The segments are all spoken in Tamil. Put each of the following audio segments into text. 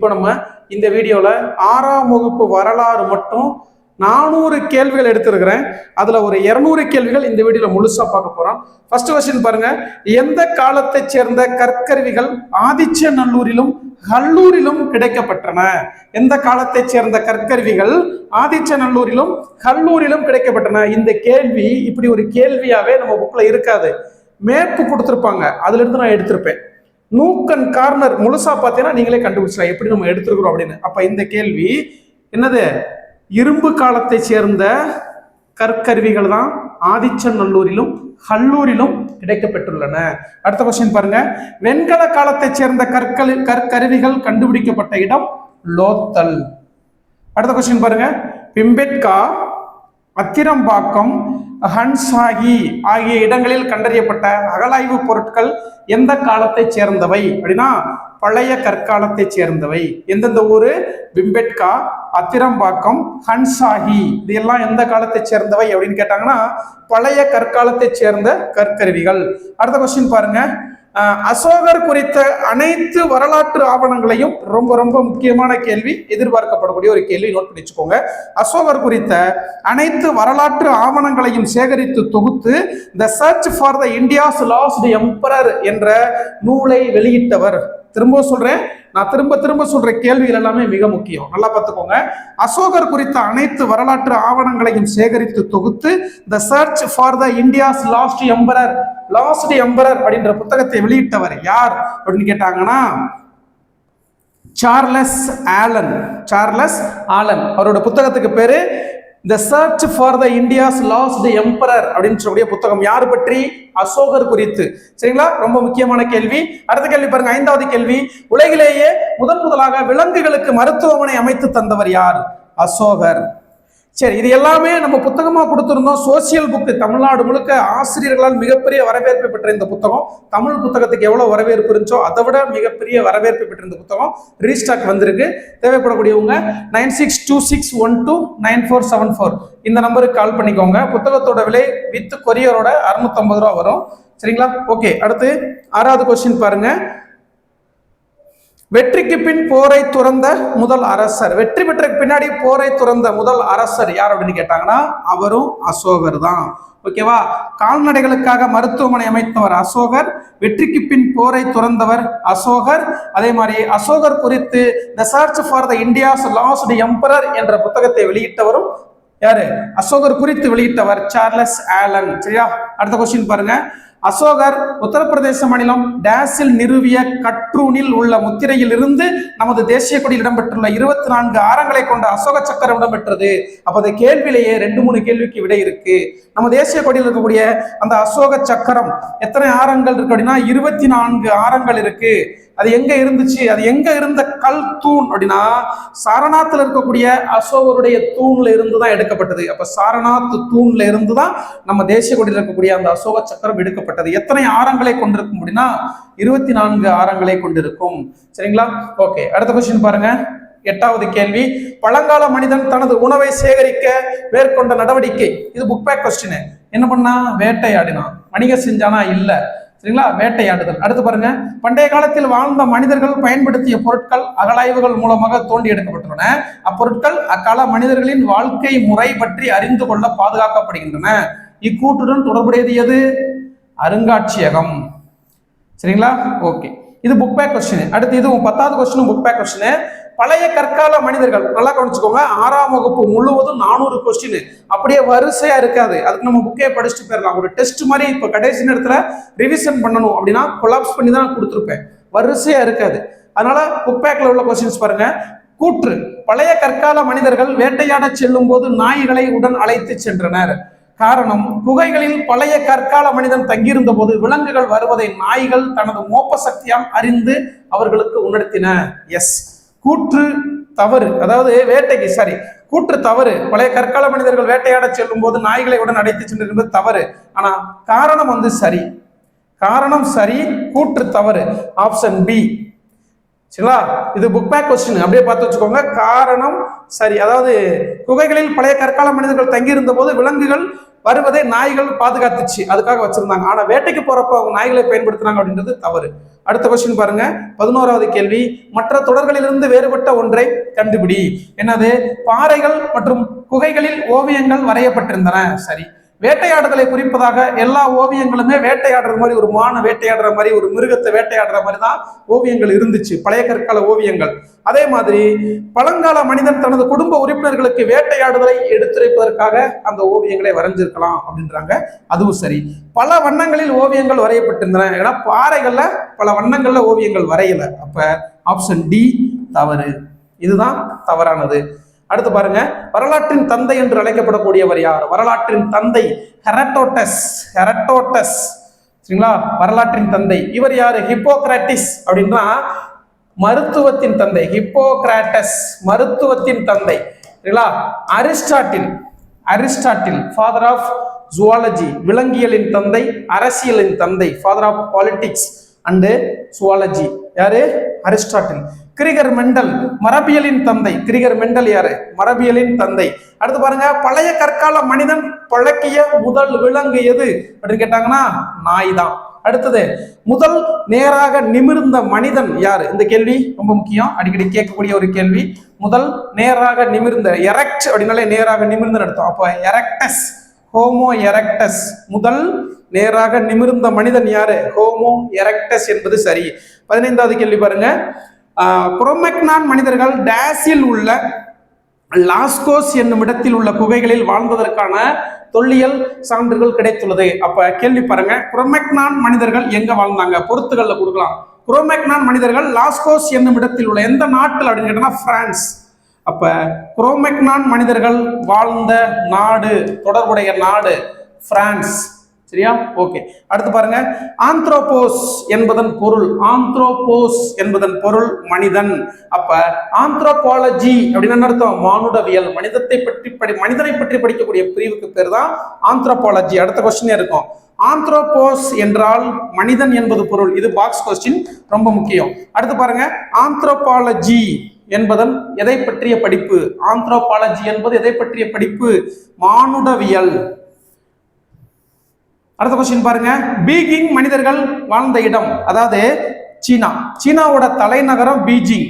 இப்போ நம்ம இந்த வீடியோவில் 6ஆம் வகுப்பு வரலாறு மட்டும் 400 கேள்விகள் எடுத்திருக்கிறேன். அதுல ஒரு 200 கேள்விகள் இந்த வீடியோல முழுசா பார்க்க போறோம். ஃபர்ஸ்ட் क्वेश्चन பாருங்க. எந்த காலத்தைச் சேர்ந்த கற்கருவிகள் ஆதிச்சநல்லூரிலும் கல்லூரிலும் கிடைக்கப்பட்டன? எந்த காலத்தைச் சேர்ந்த கற்கருவிகள் ஆதிச்சநல்லூரிலும் கல்லூரிலும் கிடைக்கப்பட்டன? இந்த கேள்வி இப்படி ஒரு கேள்வியாவே நம்ம புக்ல இருக்காது. மேற்கு கொடுத்திருப்பாங்க, அதுல இருந்து நான் எடுத்திருப்பேன். நூக்கன் கார்னர் முழுசா பார்த்தீங்கன்னா நீங்களே கண்டுபிடிச்சலாம் எப்படி நம்ம எடுத்துருக்கிறோம் அப்படின்னு. அப்ப இந்த கேள்வி என்னது? இரும்பு காலத்தை சேர்ந்த கற்கருவிகள் தான் ஆதிச்சநல்லூரிலும் கல்லூரிலும் கிடைக்கப்பட்டுள்ளன. அடுத்த கொஸ்டின் பாருங்க. வெண்கல காலத்தை சேர்ந்த கற்கருவிகள் கண்டுபிடிக்கப்பட்ட இடம் லோத்தல். அடுத்த கொஸ்டின் பாருங்க. பிம்பெட்கா, அத்திரம்பாக்கம், ஹன்சாகி ஆகிய இடங்களில் கண்டறியப்பட்ட அகழாய்வு பொருட்கள் எந்த காலத்தை சேர்ந்தவை அப்படின்னா பழைய கற்காலத்தை சேர்ந்தவை. எந்தெந்த ஊரு? பிம்பெட்கா, அத்திரம்பாக்கம், ஹன்சாகி, இது எல்லாம் எந்த காலத்தை சேர்ந்தவை அப்படின்னு கேட்டாங்கன்னா பழைய கற்காலத்தை சேர்ந்த கற்கருவிகள். அடுத்த கொஸ்டின் பாருங்க. அசோகர் குறித்த அனைத்து வரலாற்று ஆவணங்களையும் ரொம்ப ரொம்ப முக்கியமான கேள்வி, எதிர்பார்க்கப்படக்கூடிய ஒரு கேள்வி, நோட் பண்ணி வச்சுக்கோங்க. அசோகர் குறித்த அனைத்து வரலாற்று ஆவணங்களையும் சேகரித்து தொகுத்து the church for the India's last emperor என்ற நூலை வெளியிட்டவர். திரும்ப சொல்றேன், நான் திரும்ப சொல்ற கேள்விகள் எல்லாமே மிக முக்கியம், நல்லா பார்த்துக்கோங்க. அசோகர் குறித்த அனைத்து வரலாற்று ஆவணங்களையும் சேகரித்து தொகுத்து the church for the India's last emperor அப்படின்ற புத்தகத்தை வெளியிட்டவர் யார் அப்படின்னு கேட்டாங்கன்னா சார்லஸ் ஆலன். அவரோட புத்தகத்துக்கு பேரு the church for the India's last emperor அப்படின்னு சொல்லக்கூடிய புத்தகம். யாரு பற்றி? அசோகர் குறித்து. சரிங்களா? ரொம்ப முக்கியமான கேள்வி. அடுத்த கேள்வி பாருங்க. 5வது கேள்வி. உலகிலேயே முதலாக விலங்குகளுக்கு மருத்துவமனை அமைத்து தந்தவர் யார்? அசோகர். சரி, இது எல்லாமே நம்ம புத்தகமா கொடுத்திருந்தோம். சோசியல் புக்கு, தமிழ்நாடு முழுக்க ஆசிரியர்களால் மிகப்பெரிய வரவேற்பு பெற்ற இந்த புத்தகம். தமிழ் புத்தகத்துக்கு எவ்வளவு வரவேற்பு இருந்துச்சோ அதை விட மிகப்பெரிய வரவேற்பு பெற்ற இந்த புத்தகம் ரீஸ்டாக் வந்திருக்கு. தேவைப்படக்கூடியவங்க 9626129474 இந்த நம்பருக்கு கால் பண்ணிக்கோங்க. புத்தகத்தோட விலை வித் கொரியரோட 650 ரூபா வரும். சரிங்களா? ஓகே. அடுத்து 6வது கொஸ்டின் பாருங்க. வெற்றிக்கு பின் போரை துறந்த முதல் அரசர், வெற்றி பெற்ற பின்னாடி போரை துறந்த முதல் அரசர் யார் அப்படின்னு கேட்டாங்கன்னா அவரும் அசோகர் தான். ஓகேவா? கால்நடைகளுக்காக மருத்துவமனை அமைத்தவர் அசோகர், வெற்றிக்கு பின் போரை துறந்தவர் அசோகர். அதே மாதிரி அசோகர் குறித்து the church for the India's last emperor என்ற புத்தகத்தை வெளியிட்டவரும் யாரு? அசோகர் குறித்து வெளியிட்டவர் சார்லஸ் ஆலன். சரியா? அடுத்த கொஸ்டின் பாருங்க. அசோகர் உத்தரப்பிரதேச மாநிலம் டேஸில் நிறுவிய கற்றூனில் உள்ள முத்திரையில் இருந்து நமது தேசிய கொடியில் இடம்பெற்றுள்ள 24 ஆரங்களை கொண்ட அசோக சக்கரம் இடம்பெற்றது. அப்ப அந்த கேள்வியிலேயே 2-3 கேள்விக்கு விடை இருக்கு. நம்ம தேசிய கொடியில் இருக்கக்கூடிய அந்த அசோக சக்கரம் எத்தனை ஆரங்கள் இருக்கு அப்படின்னா 24 ஆரங்கள் இருக்கு. அது எங்க இருந்துச்சு? அது எங்க இருந்த கல் தூண் அப்படின்னா சாரநாத்தில் இருக்கக்கூடிய அசோகருடைய தூண்ல இருந்துதான் எடுக்கப்பட்டது. அப்ப சாரநாத் தூண்ல இருந்துதான் நம்ம தேசிய கொடியில் இருக்கக்கூடிய அந்த அசோக சக்கரம் எடுக்கப்பட்டது. எத்தனை ஆரங்களை கொண்டிருக்கும் அப்படின்னா 24 ஆரங்களை கொண்டிருக்கும். சரிங்களா? ஓகே. அடுத்த கொஸ்டின் பாருங்க. 8வது கேள்வி. பழங்கால மனிதன் தனது உணவை சேகரிக்க மேற்கொண்ட நடவடிக்கை. இது புக் பேக் கொஸ்டின். என்ன பண்ணா? வேட்டையாடினான். வணிகம் செஞ்சானா? இல்ல. சரிங்களா? வேட்டையாடுதல். அடுத்து பாருங்க. பண்டைய காலத்தில் வாழ்ந்த மனிதர்கள் பயன்படுத்திய பொருட்கள் அகழாய்வுகள் மூலமாக தோண்டி எடுக்கப்பட்டுள்ளன. அப்பொருட்கள் அக்கால மனிதர்களின் வாழ்க்கை முறை பற்றி அறிந்து கொள்ள பாதுகாக்கப்படுகின்றன. இக்கூற்றுடன் தொடர்புடையது எது? அருங்காட்சியகம். சரிங்களா? ஓகே. இது புக் பேக் கொஸ்டின். அடுத்து இது 10வது கொஸ்டின் புக் பேக் கொஸ்டின். பழைய கற்கால மனிதர்கள், நல்லா கவனிச்சுக்கோங்க. 6ஆம் வகுப்பு முழுவதும் 400 கொஸ்டின் அப்படியே வரிசையா இருக்காது. அதுக்கு நம்ம புக்கே படிச்சுட்டு போயிடலாம். ஒரு டெஸ்ட் மாதிரி இப்ப கடைசி நேரத்துல ரிவிஷன் பண்ணணும் அப்படின்னா கொலாப்ஸ் பண்ணி தான் கொடுத்துருப்பேன். வரிசையா இருக்காது. அதனால புக் பேக்ல உள்ள கொஸ்டின்ஸ் பாருங்க. கூற்று. பழைய கற்கால மனிதர்கள் வேட்டையாட செல்லும் போது நாய்களை உடன் அழைத்து சென்றனர். காரணம், குகைகளில் பழைய கற்கால மனிதன் தங்கியிருந்த போது விலங்குகள் வருவதை நாய்கள் தனது மோப்ப சக்தியால் அறிந்து அவர்களுக்கு உணர்த்தின. எஸ். கூற்று தவறு, அதாவது கூற்று தவறு. பழைய கற்கால மனிதர்கள் வேட்டையாட செல்லும் போது நாய்களை உடன் அடைத்து சென்று என்பது தவறு. ஆனா காரணம் 'சரி'. காரணம் சரி, கூற்று தவறு. Option B. சரிங்களா? இது புக் பேக் கொஸ்டின், அப்படியே பார்த்து வச்சுக்கோங்க. காரணம் சரி. அதாவது குகைகளில் பழைய கற்கால மனிதர்கள் தங்கியிருந்த போது விலங்குகள் வருவதை நாய்கள் பாதுகாத்துச்சு, அதுக்காக வச்சிருந்தாங்க. ஆனா வேட்டைக்கு போறப்ப அவங்க நாய்களை பயன்படுத்துறாங்க அப்படின்றது தவறு. அடுத்த கொஸ்டின் பாருங்க, 11வது கேள்வி. மற்ற தொடர்களிலிருந்து வேறுபட்ட ஒன்றை கண்டுபிடி. என்னது? பாறைகள் மற்றும் குகைகளில் ஓவியங்கள் வரையப்பட்டிருந்தன. சரி. வேட்டையாடுதலை குறிப்பதாக எல்லா ஓவியங்களுமே வேட்டையாடுற மாதிரி, ஒரு மான வேட்டையாடுற மாதிரி, ஒரு மிருகத்தை வேட்டையாடுற மாதிரி தான் ஓவியங்கள் இருந்துச்சு, பழைய கற்கால ஓவியங்கள். அதே மாதிரி பழங்கால மனிதன் தனது குடும்ப உறுப்பினர்களுக்கு வேட்டையாடுதலை எடுத்துரைப்பதற்காக அந்த ஓவியங்களை வரைஞ்சிருக்கலாம் அப்படின்றாங்க. அதுவும் சரி. பல வண்ணங்களில் ஓவியங்கள் வரையப்பட்டிருந்தன. ஏன்னா பாறைகள்ல பல வண்ணங்கள்ல ஓவியங்கள் வரையல. அப்ப ஆப்ஷன் டி தவறு. இதுதான் தவறானது. அடுத்து பாருங்க, வரலாற்றின் தந்தை என்று அழைக்கப்படக்கூடியவர் யார்? வரலாற்றின் தந்தை ஹெரடோட்டஸ். ஹெரடோட்டஸ், சரிங்களா? வரலாற்றின் தந்தை இவர் யாரு? ஹிப்போக்ராட்டிஸ் அப்படின்னா மருத்துவத்தின் தந்தை. ஹிப்போக்ராட்டஸ் மருத்துவத்தின் தந்தை, சரிங்களா? Aristotle. Aristotle father of zoology, விலங்கியலின் தந்தை, அரசியலின் தந்தை, father of politics and zoology. யாரு? அரிஸ்டாட்டில். கிரிகர் மெண்டல் மரபியலின் தந்தை. கிரிகர் மெண்டல் யாரு? மரபியலின் தந்தை. அடுத்து பாருங்க, பழைய கற்கால மனிதன் பழக்கிய முதல் விலங்கு எது அப்படின்னு கேட்டாங்கன்னா நாய் தான். அடுத்தது, முதல் நேராக நிமிர்ந்த மனிதன் யாரு? இந்த கேள்வி ரொம்ப முக்கியம், அடிக்கடி கேட்கக்கூடிய ஒரு கேள்வி. முதல் நேராக நிமிர்ந்த, எரெக்ட் அப்படின்னாலே நேராக நிமிர்ந்த அர்த்தம். அப்போ எரெக்டஸ், ஹோமோ எரெக்டஸ். முதல் நேராக நிமிர்ந்த மனிதன் யாரு? ஹோமோ எரெக்டஸ் என்பது சரி. 15வது கேள்வி பாருங்க, குரோமக்னான் மனிதர்கள் டேஸில் உள்ள லாஸ்கோஸ் என்னும் இடத்தில் உள்ள குகைகளில் வாழ்ந்ததற்கான தொல்லியல் சான்றுகள் கிடைத்துள்ளது. அப்ப கேள்வி பாருங்க, குரோமக்னான் மனிதர்கள் எங்க வாழ்ந்தாங்க? பொறுத்துகள்ல கொடுக்கலாம். குரோமக்னான் மனிதர்கள் லாஸ்கோஸ் என்னும் இடத்தில் உள்ள எந்த நாட்டில் அப்படின்னு கேட்டா பிரான்ஸ். அப்ப குரோமக்னான் மனிதர்கள் வாழ்ந்த நாடு, தொடர்புடைய நாடு பிரான்ஸ். சரியா? ஓகே. அடுத்து பாருங்க, ஆந்த்ரோபோஸ் என்பதன் பொருள். ஆந்த்ரோபோஸ் என்பதன் பொருள் மனிதன். அப்ப ஆந்த்ரோபாலஜி அப்படின்னு அர்த்தம் மானுடவியல். மனிதனை பற்றி படிக்கக்கூடிய பிரிவுக்கு பேர் தான் ஆந்த்ரோபாலஜி. அடுத்த கொஸ்டினே இருக்கும். ஆந்த்ரோபோஸ் என்றால் மனிதன் என்பது பொருள். இது பாக்ஸ் கொஸ்டின், ரொம்ப முக்கியம். அடுத்து பாருங்க, ஆந்த்ரோபாலஜி என்பதன் எதை பற்றிய படிப்பு? ஆந்த்ரோபாலஜி என்பது எதை பற்றிய படிப்பு? மானுடவியல். அடுத்த கொஸ்டின் பாருங்க, பீஜிங் மனிதர்கள் வாழ்ந்த இடம். அதாவது சீனா. சீனாவோட தலைநகரம் பீஜிங்.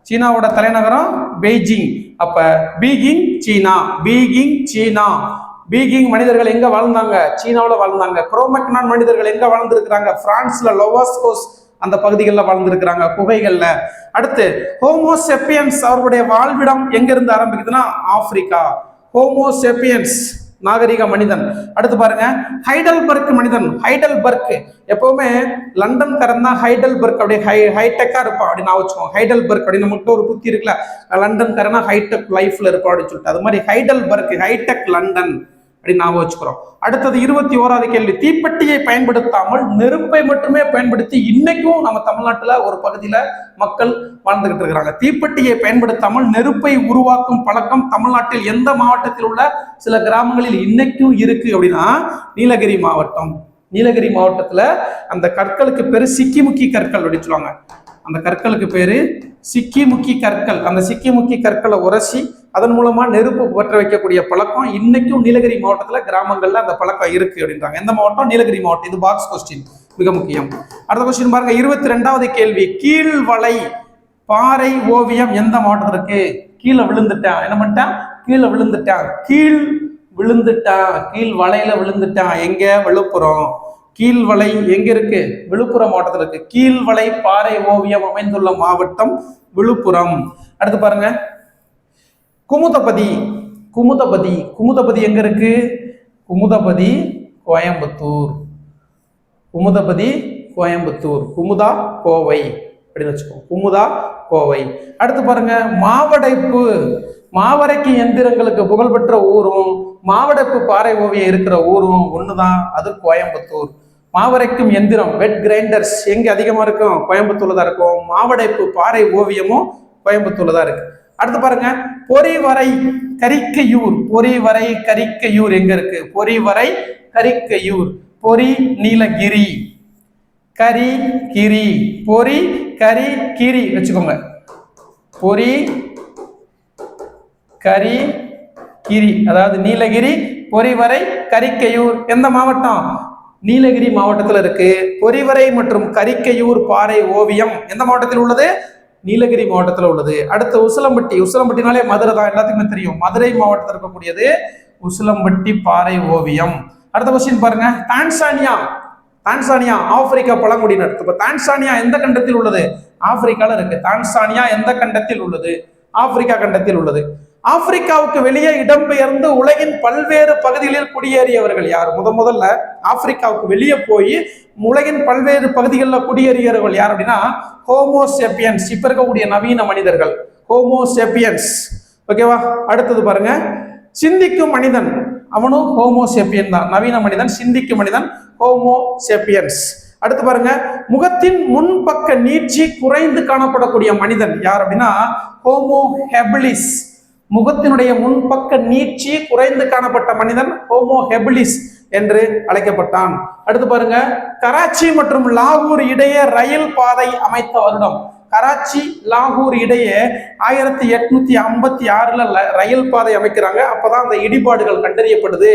சீனாவோட தலைநகரம் பெய்ஜிங். அப்ப பீஜிங் சீனா. பீஜிங் சீனா. பீஜிங் மனிதர்கள் எங்க வாழ்ந்தாங்க? சீனாவில் வாழ்ந்தாங்க. குரோமக்னான் மனிதர்கள் எங்க வாழ்ந்திருக்கிறாங்க? பிரான்ஸ்ல லோவாஸ்கோஸ் அந்த பகுதிகளில் வாழ்ந்திருக்கிறாங்க, குகைகள்ல. அடுத்து ஹோமோசெப்பியன்ஸ் அவர்களுடைய வாழ்விடம் எங்க இருந்து ஆரம்பிக்குதுன்னா ஆப்பிரிக்கா. ஹோமோசெப்பியன்ஸ் நாகரிக மனிதன். அடுத்து பாருங்க, ஹைடல்பர்க் மனிதன். ஹைடல்பர்க் எப்பவுமே லண்டன் காரன் தான் ஹைடல்பர்க் அப்படியே ஹைடெக்கா இருப்பான் அப்படின்னு நான் வச்சுக்கோங்க. ஹைடல்பர்க் அப்படின்னு நமக்கு ஒரு புத்தி இருக்குல்ல, லண்டன் காரனா ஹைடெக் லைஃப்ல இருப்பான் அப்படின்னு சொல்லிட்டு, அது மாதிரி ஹைடல்பர்க் ஹைடெக் லண்டன் அப்படின்னு நாம வச்சுக்கிறோம். அடுத்தது 21வது கேள்வி, தீப்பெட்டியை பயன்படுத்தாமல் நெருப்பை மட்டுமே பயன்படுத்தி இன்னைக்கும் நம்ம தமிழ்நாட்டுல ஒரு பகுதியில மக்கள் வாழ்ந்துகிட்டு இருக்கிறாங்க. தீப்பெட்டியை பயன்படுத்தாமல் நெருப்பை உருவாக்கும் பழக்கம் தமிழ்நாட்டில் எந்த மாவட்டத்தில் உள்ள சில கிராமங்களில் இன்னைக்கும் இருக்கு அப்படின்னா நீலகிரி மாவட்டம். நீலகிரி மாவட்டத்துல அந்த கற்களுக்கு பேரு சிக்கிமுக்கி கற்கள் அப்படின்னு சொல்லுவாங்க. அந்த கற்களுக்கு பேரு சிக்கிமுக்கி கற்கள். அந்த சிக்கிமுக்கி கற்களை உரசி அதன் மூலமா நெருப்பு பற்ற வைக்கக்கூடிய பழக்கம் இன்னைக்கும் நீலகிரி மாவட்டத்துல கிராமங்கள்ல அந்த பழக்கம் இருக்கு அப்படின்றாங்க. எந்த மாவட்டம்? நீலகிரி மாவட்டம். இது பாக்ஸ் கொஸ்டின், மிக முக்கியம். அடுத்த கொஸ்டின் பாருங்க, 22வது கேள்வி, கீழ்வளை பாறை ஓவியம் எந்த மாவட்டத்தில் இருக்கு? கீழே விழுந்துட்டான். என்ன பண்ணிட்டான்? கீழே விழுந்துட்டான். கீழ் விழுந்துட்டான். கீழ் வளையில விழுந்துட்டான். எங்க? விழுப்புரம். கீழ்வளை எங்க இருக்கு? விழுப்புரம் மாவட்டத்தில் இருக்கு. கீழ்வளை பாறை ஓவியம் அமைந்துள்ள மாவட்டம் விழுப்புரம். அடுத்து பாருங்க, குமுதபதி. குமுதபதி. குமுதபதி எங்க இருக்கு? குமுதபதி கோயம்புத்தூர். குமுதபதி கோயம்புத்தூர். குமுதா கோவை அப்படின்னு வச்சுக்கோ. குமுதா கோவை. அடுத்து பாருங்க, மாவடைப்பு. மாவரைக்கு எந்திரங்களுக்கு புகழ்பெற்ற ஊரும் மாவடைப்பு பாறை ஓவியம் இருக்கிற ஊரும் ஒண்ணுதான், அது கோயம்புத்தூர். மாவரைக்கும் எந்திரம் வெட் கிரைண்டர்ஸ் எங்க அதிகமா இருக்கும்? கோயம்புத்தூர்ல தான் இருக்கும். மாவடைப்பு பாறை ஓவியமும் கோயம்புத்தூர்ல தான் இருக்கு. அடுத்து பாருங்க, பொறிவரை கரிக்கையூர். பொறிவரை கரிக்கையூர் எங்க இருக்கு? பொறிவரை கரிக்கையூர். பொறி நீலகிரி. கரிகிரி. பொறி கரி கிரி வச்சுக்கோங்க. பொறி கரி கிரி, அதாவது நீலகிரி, பொறிவரை, கரிக்கையூர் எந்த மாவட்டம்? நீலகிரி மாவட்டத்தில் இருக்கு. பொறிவரை மற்றும் கரிக்கையூர் பாறை ஓவியம் எந்த மாவட்டத்தில் உள்ளது? நீலகிரி மாவட்டத்தில் உள்ளது. அடுத்து உசிலம்பட்டி. உசிலம்பட்டினாலே மதுரை தான், எல்லாத்துக்குமே தெரியும். மதுரை மாவட்டத்தில் இருக்கக்கூடியது உசிலம்பட்டி பாறை ஓவியம். அடுத்த கொஸ்டின் பாருங்க. டான்சானியா. டான்சானியா ஆப்பிரிக்கா பழங்குடியினர். இப்ப டான்சானியா எந்த கண்டத்தில் உள்ளது? ஆப்பிரிக்கால இருக்கு. டான்சானியா எந்த கண்டத்தில் உள்ளது? ஆப்பிரிக்கா கண்டத்தில் உள்ளது. ஆப்பிரிக்காவுக்கு வெளியே இடம்பெயர்ந்து உலகின் பல்வேறு பகுதிகளில் குடியேறியவர்கள் யார்? முதல்ல ஆப்பிரிக்காவுக்கு வெளியே போய் உலகின் பல்வேறு பகுதிகளில் குடியேறியவர்கள் யார் அப்படின்னா ஹோமோசேப்பியன்ஸ். இப்ப இருக்கக்கூடிய நவீன மனிதர்கள் ஹோமோசேப்பியன்ஸ். ஓகேவா? அடுத்தது பாருங்க. சிந்திக்கும் மனிதன், அவனும் ஹோமோசேப்பியன் தான். நவீன மனிதன், சிந்திக்கும் மனிதன், ஹோமோசேப்பியன்ஸ். அடுத்து பாருங்க. முகத்தின் முன்பக்க நீட்சி குறைந்து காணப்படக்கூடிய மனிதன் யார் அப்படின்னா ஹோமோ ஹெபிலிஸ். முகத்தினுடைய முன்பக்க நீட்சி குறைந்து காணப்பட்ட மனிதன் ஹோமோ ஹெபிலிஸ் என்று அழைக்கப்பட்டான். அடுத்து பாருங்க. கராச்சி மற்றும் லாகூர் இடையே ரயில் பாதை அமைத்த வருடம். கராச்சி லாகூர் இடையே 1856 ரயில் பாதை அமைக்கிறாங்க. அப்பதான் அந்த இடிபாடுகள் கண்டறியப்படுது.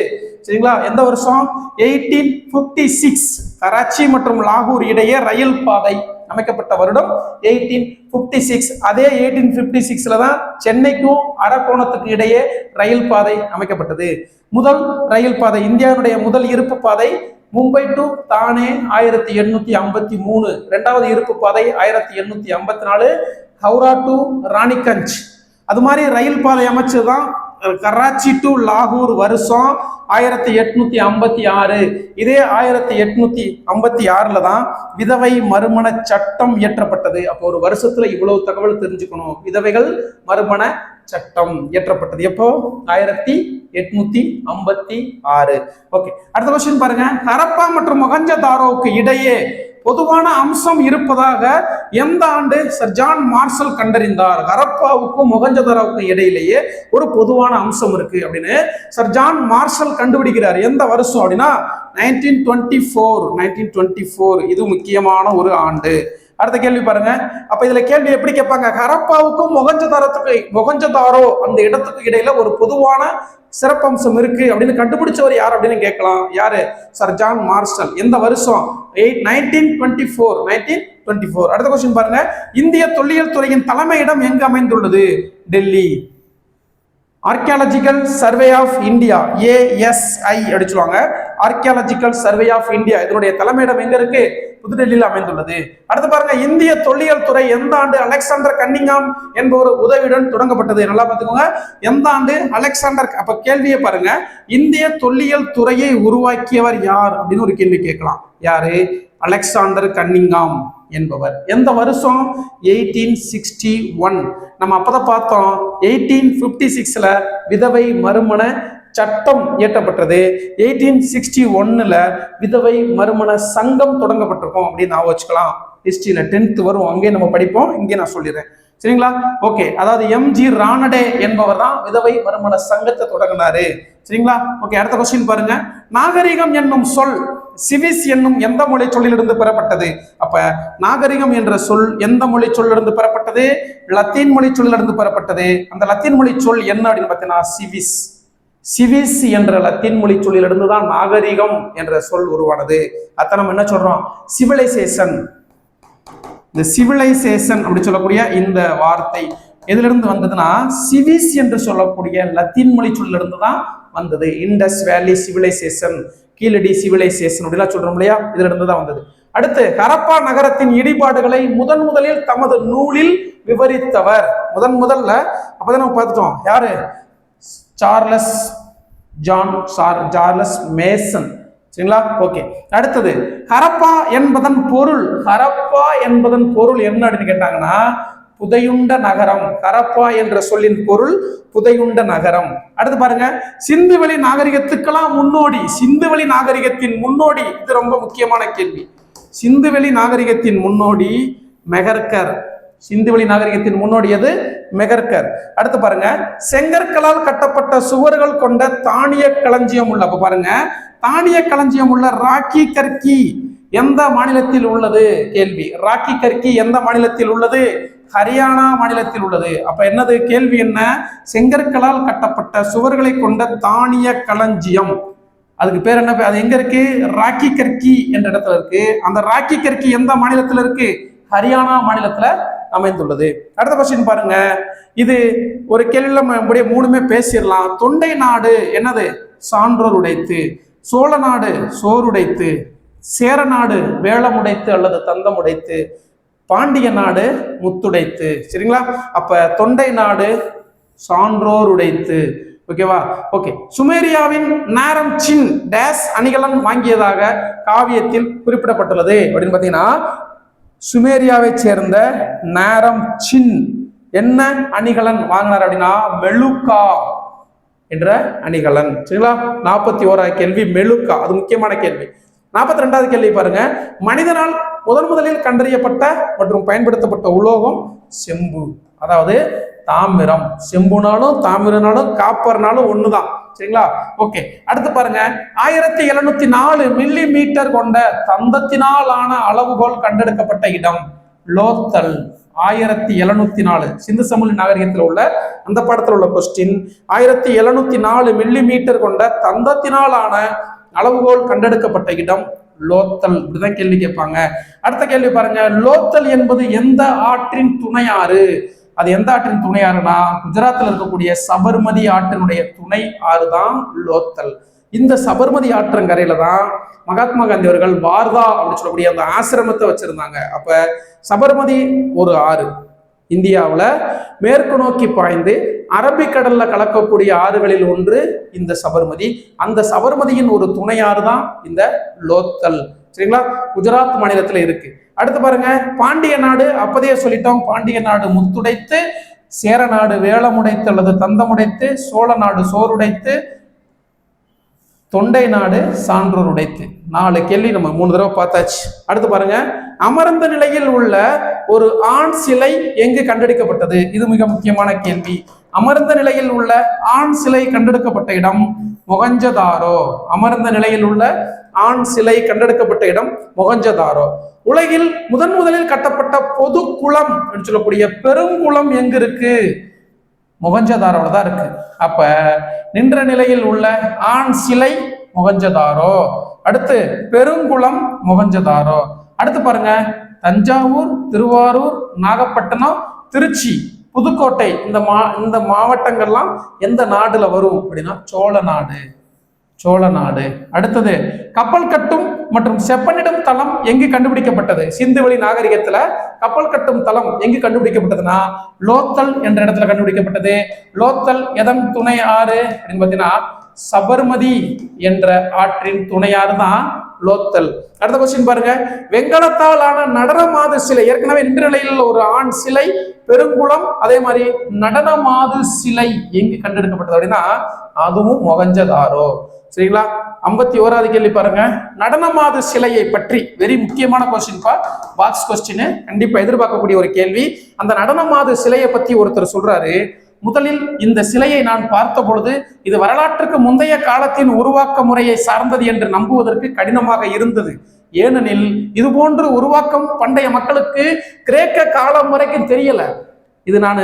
சரிங்களா? எந்த வருஷம்? 1856. கராச்சி மற்றும் லாகூர் இடையே ரயில் பாதை அமைக்கப்பட்ட வருடம் 1856. அதே 1856ல தான் சென்னைக்கும் அரக்கோணத்துக்கு இடையே ரயில் பாதை அமைக்கப்பட்டது. முதல் ரயில் பாதை, இந்தியாவுடைய முதல் இருப்பு பாதை மும்பை டு தானே 1853. இரண்டாவது இருப்பு பாதை 1854 ஹவுரா டு ராணிகஞ்ச். அது மாதிரி ரயில் பாதை அமைச்சதுதான் கராச்சி டு லாகூர் வருஷம் 1856. இதே 1856 தான் விதவை மறுமண சட்டம் இயற்றப்பட்டது. அப்போ ஒரு வருஷத்துல இவ்வளவு தகவல் தெரிஞ்சுக்கணும். விதவைகள் மறுமண சட்டம் இயற்றப்பட்டது எப்போ? 1856. ஓகே, அடுத்த கொஸ்டின் பாருங்க. ஹரப்பா மற்றும் மொஹஞ்சதாரோவுக்கு இடையே பொதுவான அம்சம் இருப்பதாக எந்த ஆண்டு சர் ஜான் மார்ஷல் கண்டறிந்தார்? ஹரப்பாவுக்கும் மொஹஞ்சதாரோவுக்கும் இடையிலேயே ஒரு பொதுவான அம்சம் இருக்கு அப்படின்னு சர் ஜான் மார்ஷல் கண்டுபிடிக்கிறார். எந்த வருஷம் அப்படின்னா 1924. இது முக்கியமான ஒரு ஆண்டு. அடுத்த கேள்வி பாருங்க. அப்ப இதுல கேள்வி எப்படி கேட்பாங்க? ஹரப்பாவுக்கும் மொஹஞ்சதாரோ அந்த இடத்துக்கு இடையில ஒரு பொதுவான சிறப்பம்சம் இருக்கு அப்படின்னு கண்டுபிடிச்சவர் யார் அப்படின்னு கேட்கலாம். யாரு? Sir John Marshall. எந்த வருஷம்? 1924. அடுத்த கொஸ்டின் பாருங்க. இந்திய தொல்லியல் துறையின் தலைமையிடம் எங்கு அமைந்துள்ளது? Delhi. Archaeological survey of India, ASI அடிச்சுவாங்க. ஆர்கியாலஜிக்கல் சர்வே ஆஃப் இந்தியா இதனுடைய தலைமையிடம் எங்க இருக்கு? புதுடெல்லியில் அமைந்துள்ளது. அடுத்து பாருங்க. இந்திய தொல்லியல் துறை எந்த ஆண்டு அலெக்சாண்டர் கன்னிங்ஹாம் என்பவர் உதவியுடன் தொடங்கப்பட்டது? நல்லா பார்த்துக்கோங்க. எந்த ஆண்டு? அலெக்சாண்டர். அப்ப கேள்வியை பாருங்க. இந்திய தொல்லியல் துறையை உருவாக்கியவர் யார் அப்படின்னு ஒரு கேள்வி கேட்கலாம். யாரு? அலெக்சாண்டர் கன்னிங்ஹாம் என்பவர். எந்த வருஷம்? 1861. நம்ம அப்பதான் பார்த்தோம் 1856ல விதவை மறுமண சட்டம் இயற்றப்பட்டது. 1861ல விதவை மறுமண சங்கம் தொடங்கப்பட்டிருக்கும் அப்படின்னு நான் வச்சுக்கலாம். ஹிஸ்டரியில 10th வரும், அங்கே நம்ம படிப்போம். இங்கே நான் சொல்லிடுறேன். சரிங்களா? ஓகே, அதாவது MG ரானடே என்பவர் தான் விதவை மறுமண சங்கத்தை தொடங்கினாரு. சரிங்களா? ஓகே, அடுத்த கொஸ்டின் பாருங்க. நாகரிகம் என்னும் சொல் சிவிஸ் என்னும் எந்த மொழி சொல்லிலிருந்து பெறப்பட்டது? அப்ப நாகரிகம் என்ற சொல் எந்த மொழி சொல்லிலிருந்து பெறப்பட்டது? லத்தீன் மொழி சொல்லிலிருந்து பெறப்பட்டது. அந்த லத்தீன் மொழி சொல் என்ன அப்படின்னு பார்த்தீங்கன்னா சிவிஸ். சிவிஸ் என்ற லத்தீன் மொழி சொல்லிலிருந்து தான் நாகரிகம் என்ற சொல் உருவானது. அத நம்ம என்ன சொல்றோம்? சிவிலைசேஷன். இந்த சிவிலைசேஷன் அப்படி சொல்லக்கூடிய இந்த வார்த்தை எதிலிருந்து வந்ததுன்னா சிவிஸ் என்று சொல்லக்கூடிய லத்தீன் மொழி சொல்லிலிருந்து தான் வந்தது. இண்டஸ் வேலி சிவிலைசேஷன், கீழடி சிவிலைசேஷன் அப்படிலாம் சொல்றோம் இல்லையா? இதுல இருந்து தான் வந்தது. அடுத்து ஹரப்பா நகரத்தின் இடிபாடுகளை முதலில் தமது நூலில் விவரித்தவர். முதல்ல அப்பதான் நம்ம பார்த்துட்டோம். யாரு? Charles Mason. சரிங்களா? ஓகே, அடுத்தது ஹரப்பா என்பதன் பொருள். ஹரப்பா என்பதன் பொருள் என்ன அப்படின்னு கேட்டாங்கன்னா புதையுண்ட நகரம். ஹரப்பா என்ற சொல்லின் பொருள் புதையுண்ட நகரம். அடுத்து பாருங்க. சிந்துவெளி நாகரிகத்துக்கெல்லாம் முன்னோடி. சிந்துவெளி நாகரிகத்தின் முன்னோடி, இது ரொம்ப முக்கியமான கேள்வி. சிந்துவெளி நாகரிகத்தின் முன்னோடி மெஹர்கர். சிந்துவெளி நாகரிகத்தின் முன்னோடி எது? மெஹர்கர். அடுத்து பாருங்க. செங்கற்களால் கட்டப்பட்ட சுவர்கள் கொண்ட தானிய களஞ்சியம் உள்ள, அப்ப பாருங்க, தானிய களஞ்சியம் உள்ள ராக்கி கர்கி எந்த மாநிலத்தில் உள்ளது? கேள்வி. ராக்கி கற்கி எந்த மாநிலத்தில் உள்ளது? ஹரியானா மாநிலத்தில் உள்ளது. அப்ப என்னது கேள்வி? என்ன? செங்கற்களால் கட்டப்பட்ட சுவர்களை கொண்ட தானிய களஞ்சியம். அதுக்கு பேர் என்ன? அது எங்க இருக்கு? ராக்கி கற்கி என்ற இடத்துல இருக்கு. அந்த ராக்கி கற்கி எந்த மாநிலத்தில் இருக்கு? ஹரியானா மாநிலத்துல அமைந்துள்ளது. அடுத்த கொஸ்டின் பாருங்க. இது ஒரு கேள்வியில நம்முடைய மூணுமே பேசிடலாம். தொண்டை நாடு என்னது? சான்றோர் உடைத்து. சோழ நாடு சோறுடைத்து. சேர நாடு வேளமுடைத்து அல்லது தந்தம் உடைத்து. பாண்டிய நாடு முத்துடைத்து. சரிங்களா? அப்ப தொண்டை நாடு சான்றோர் உடைத்து. ஓகேவா? ஓகே. சுமேரியாவின் நேரம் சின் டேஸ் அணிகலன் வாங்கியதாக காவியத்தில் குறிப்பிடப்பட்டுள்ளது அப்படின்னு பாத்தீங்கன்னா, சுமேரியாவை சேர்ந்த நேரம் சின் என்ன அணிகலன் வாங்கினார் அப்படின்னா, மெலுக்கா என்ற அணிகலன். சரிங்களா? 41வது கேள்வி மெலுக்கா. அது முக்கியமான கேள்வி. 42வது கேள்வி பாருங்க. மனிதனால் முதலில் கண்டறியப்பட்ட மற்றும் பயன்படுத்தப்பட்ட உலோகம் செம்பு. அதாவது தாமிரம். செம்புனாலும் தாமிரனாலும் காப்பர்னாலும் ஒண்ணுதான். சரிங்களா? ஓகே. அடுத்து பாருங்க. 1704 மில்லி மீட்டர் கொண்ட தந்தத்தினால் ஆன அளவுகோல் கண்டெடுக்கப்பட்ட இடம் லோத்தல். 1704 சிந்து சமவெளி நாகரிகத்தில் உள்ள அந்த படத்தில் உள்ள கொஸ்டின். 1704 மில்லி மீட்டர் கொண்ட தந்தத்தினாலான அளவுகோல் கண்டெடுக்கப்பட்ட இடம் லோத்தல். இப்படிதான் கேள்வி கேட்பாங்க. அடுத்த கேள்வி பாருங்க. லோத்தல் என்பது எந்த ஆற்றின் துணையாறு? அது எந்த ஆற்றின் துணையாறுனா, குஜராத்தில் இருக்கக்கூடிய சபர்மதி ஆற்றினுடைய துணை ஆறு தான் லோத்தல். இந்த சபர்மதி ஆற்றங்கரையில தான் மகாத்மா காந்தி அவர்கள் வார்தா அப்படின்னு சொல்லக்கூடிய அந்த ஆசிரமத்தை வச்சிருந்தாங்க. அப்ப சபர்மதி ஒரு ஆறு இந்தியாவில் மேற்கு நோக்கி பாய்ந்து அரபிக்கடல்ல கலக்கக்கூடிய ஆறுகளில் ஒன்று இந்த சபர்மதி. அந்த சபர்மதியின் ஒரு துணையாறு தான் இந்த லோத்தல். சரிங்களா? குஜராத் மாநிலத்தில் இருக்கு. அடுத்து பாருங்க. பாண்டிய நாடு அப்பதையே சொல்லிட்டோம். பாண்டிய நாடு முத்துடைத்து. சேர நாடு வேளமுடைத்து அல்லது தந்தமுடைத்து. சோழ நாடு சோறுடைத்து. தொண்டை நாடு சான்றோர் உடைத்து. 4 கேள்வி நம்ம 3 தடவை பார்த்தாச்சு. அடுத்து பாருங்க. அமர்ந்த நிலையில் உள்ள ஒரு ஆண் சிலை எங்கு கண்டெடுக்கப்பட்டது? இது மிக முக்கியமான கேள்வி. அமர்ந்த நிலையில் உள்ள ஆண் சிலை கண்டெடுக்கப்பட்ட இடம் மொகஞ்சதாரோ. அமர்ந்த நிலையில் உள்ள ஆண் சிலை கண்டெடுக்கப்பட்ட இடம் மொகஞ்சதாரோ. உலகில் முதலில் கட்டப்பட்ட பொது குளம் அப்படின்னு சொல்லக்கூடிய பெருங்குளம் எங்க இருக்கு? மொகஞ்சதாரோல தான் இருக்கு. அப்ப நின்ற நிலையில் உள்ள ஆண் சிலை மொகஞ்சதாரோ. அடுத்து பெருங்குளம் மொகஞ்சதாரோ. அடுத்து பாருங்க. தஞ்சாவூர், திருவாரூர், நாகப்பட்டினம், திருச்சி, புதுக்கோட்டை இந்த மாவட்டங்கள்லாம் எந்த நாடுல வரும் அப்படின்னா சோழ நாடு. சோழ நாடு. அடுத்தது கப்பல் கட்டும் மற்றும் செப்பனிடும் தளம் எங்கு கண்டுபிடிக்கப்பட்டது? சிந்துவெளி நாகரிகத்துல கப்பல் கட்டும் தளம் எங்கு கண்டுபிடிக்கப்பட்டதுன்னா லோத்தல் என்ற இடத்துல கண்டுபிடிக்கப்பட்டது. லோத்தல் எதன் துணை ஆறு அப்படின்னு பாத்தீங்கன்னா சபர்மதி என்ற ஆற்றின் துணையாறு தான் லோத்தல். அடுத்த கொஸ்டின் பாருங்க. வெங்கலத்தால் ஆன நடனமாது சிலை. ஏற்கனவே நின்ற நிலையில் ஒரு ஆண் சிலை, பெருங்குளம், அதே மாதிரி நடனமாது சிலை எங்கு கண்டெடுக்கப்பட்டது அப்படின்னா அதுவும் மொகஞ்சதாரோ. சரிங்களா? 51வது கேள்வி பாருங்க. நடனமாது சிலையை பற்றி வெரி முக்கியமான கொஸ்டின் பா. பாக்ஸ் கொஸ்டின் கண்டிப்பா எதிர்பார்க்கக்கூடிய ஒரு கேள்வி. அந்த நடனமாது சிலையை பத்தி ஒருத்தர் சொல்றாரு. முதலில் இந்த சிலையை நான் பார்த்த பொழுது இது வரலாற்றுக்கு முந்தைய காலத்தின் உருவாக்க முறையை சார்ந்தது என்று நம்புவதற்கு கடினமாக இருந்தது. ஏனெனில் இது போன்று உருவாக்கம் பண்டைய மக்களுக்கு கிரேக்க காலம் வரைக்கும் தெரியல. இது நான்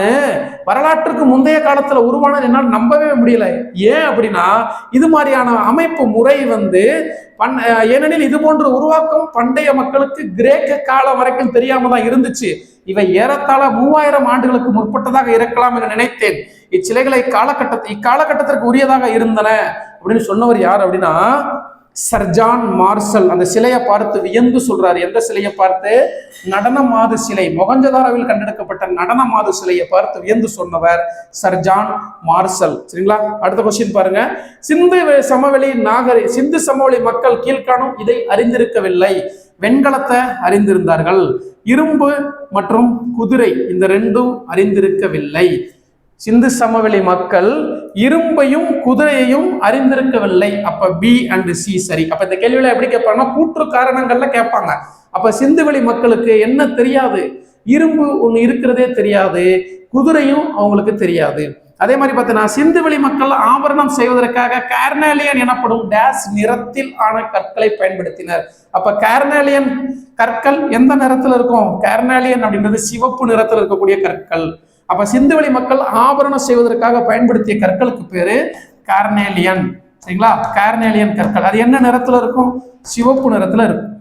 வரலாற்றுக்கு முந்தைய காலத்துல உருவானது என்னால் நம்பவே முடியல. ஏன் அப்படின்னா இது மாதிரியான அமைப்பு முறை ஏனெனில் இது போன்ற உருவாக்கம் பண்டைய மக்களுக்கு கிரேக்க காலம் வரைக்கும் தெரியாம தான் இருந்துச்சு. இவை ஏறத்தாழ 3000 ஆண்டுகளுக்கு முற்பட்டதாக இருக்கலாம் என நினைத்தேன். இச்சிலைகளை இக்காலகட்டத்திற்கு உரியதாக இருந்தன அப்படின்னு சொன்னவர் யார் அப்படின்னா சர் ஜான் மார்சல். அந்த சிலையை பார்த்து வியந்து சொல்றாரு. எந்த சிலையை பார்த்து? நடனமாது சிலை. மொகஞ்சதாரோவில் கண்டெடுக்கப்பட்ட நடனமாது சிலையை பார்த்து வியந்து சொன்னவர் சர் ஜான் மார்சல். சரிங்களா? அடுத்த கொஸ்டின் பாருங்க. சிந்து சமவெளி மக்கள் கீழ்காணும் இதை அறிந்திருக்கவில்லை. வெண்கலத்தை அறிந்திருந்தார்கள். இரும்பு மற்றும் குதிரை இந்த ரெண்டும் அறிந்திருக்கவில்லை. சிந்து சமவெளி மக்கள் இரும்பையும் குதிரையையும் அறிந்திருக்கவில்லை. அப்ப பி அண்ட் சி சரி. அப்ப இந்த கேள்வியில எப்படி கேட்பாங்கன்னா கூற்று காரணங்கள்ல கேட்பாங்க. அப்ப சிந்துவெளி மக்களுக்கு என்ன தெரியாது? இரும்பு ஒண்ணு இருக்கிறதே தெரியாது, குதிரையும் அவங்களுக்கு தெரியாது. அதே மாதிரி பார்த்தீங்கன்னா சிந்துவெளி மக்கள் ஆபரணம் செய்வதற்காக கார்னேலியன் எனப்படும் டேஸ் நிறத்தில் ஆன கற்களை பயன்படுத்தினர். அப்ப கார்னேலியன் கற்கள் எந்த நிறத்துல இருக்கும்? கார்னேலியன் அப்படின்றது சிவப்பு நிறத்தில் இருக்கக்கூடிய கற்கள். அப்ப சிந்துவெளி மக்கள் ஆபரணம் செய்வதற்காக பயன்படுத்திய கற்களுக்கு பேரு கார்னேலியன். சரிங்களா? கார்னேலியன் கற்கள். அது என்ன நிறத்துல இருக்கும்? சிவப்பு நிறத்துல இருக்கும்.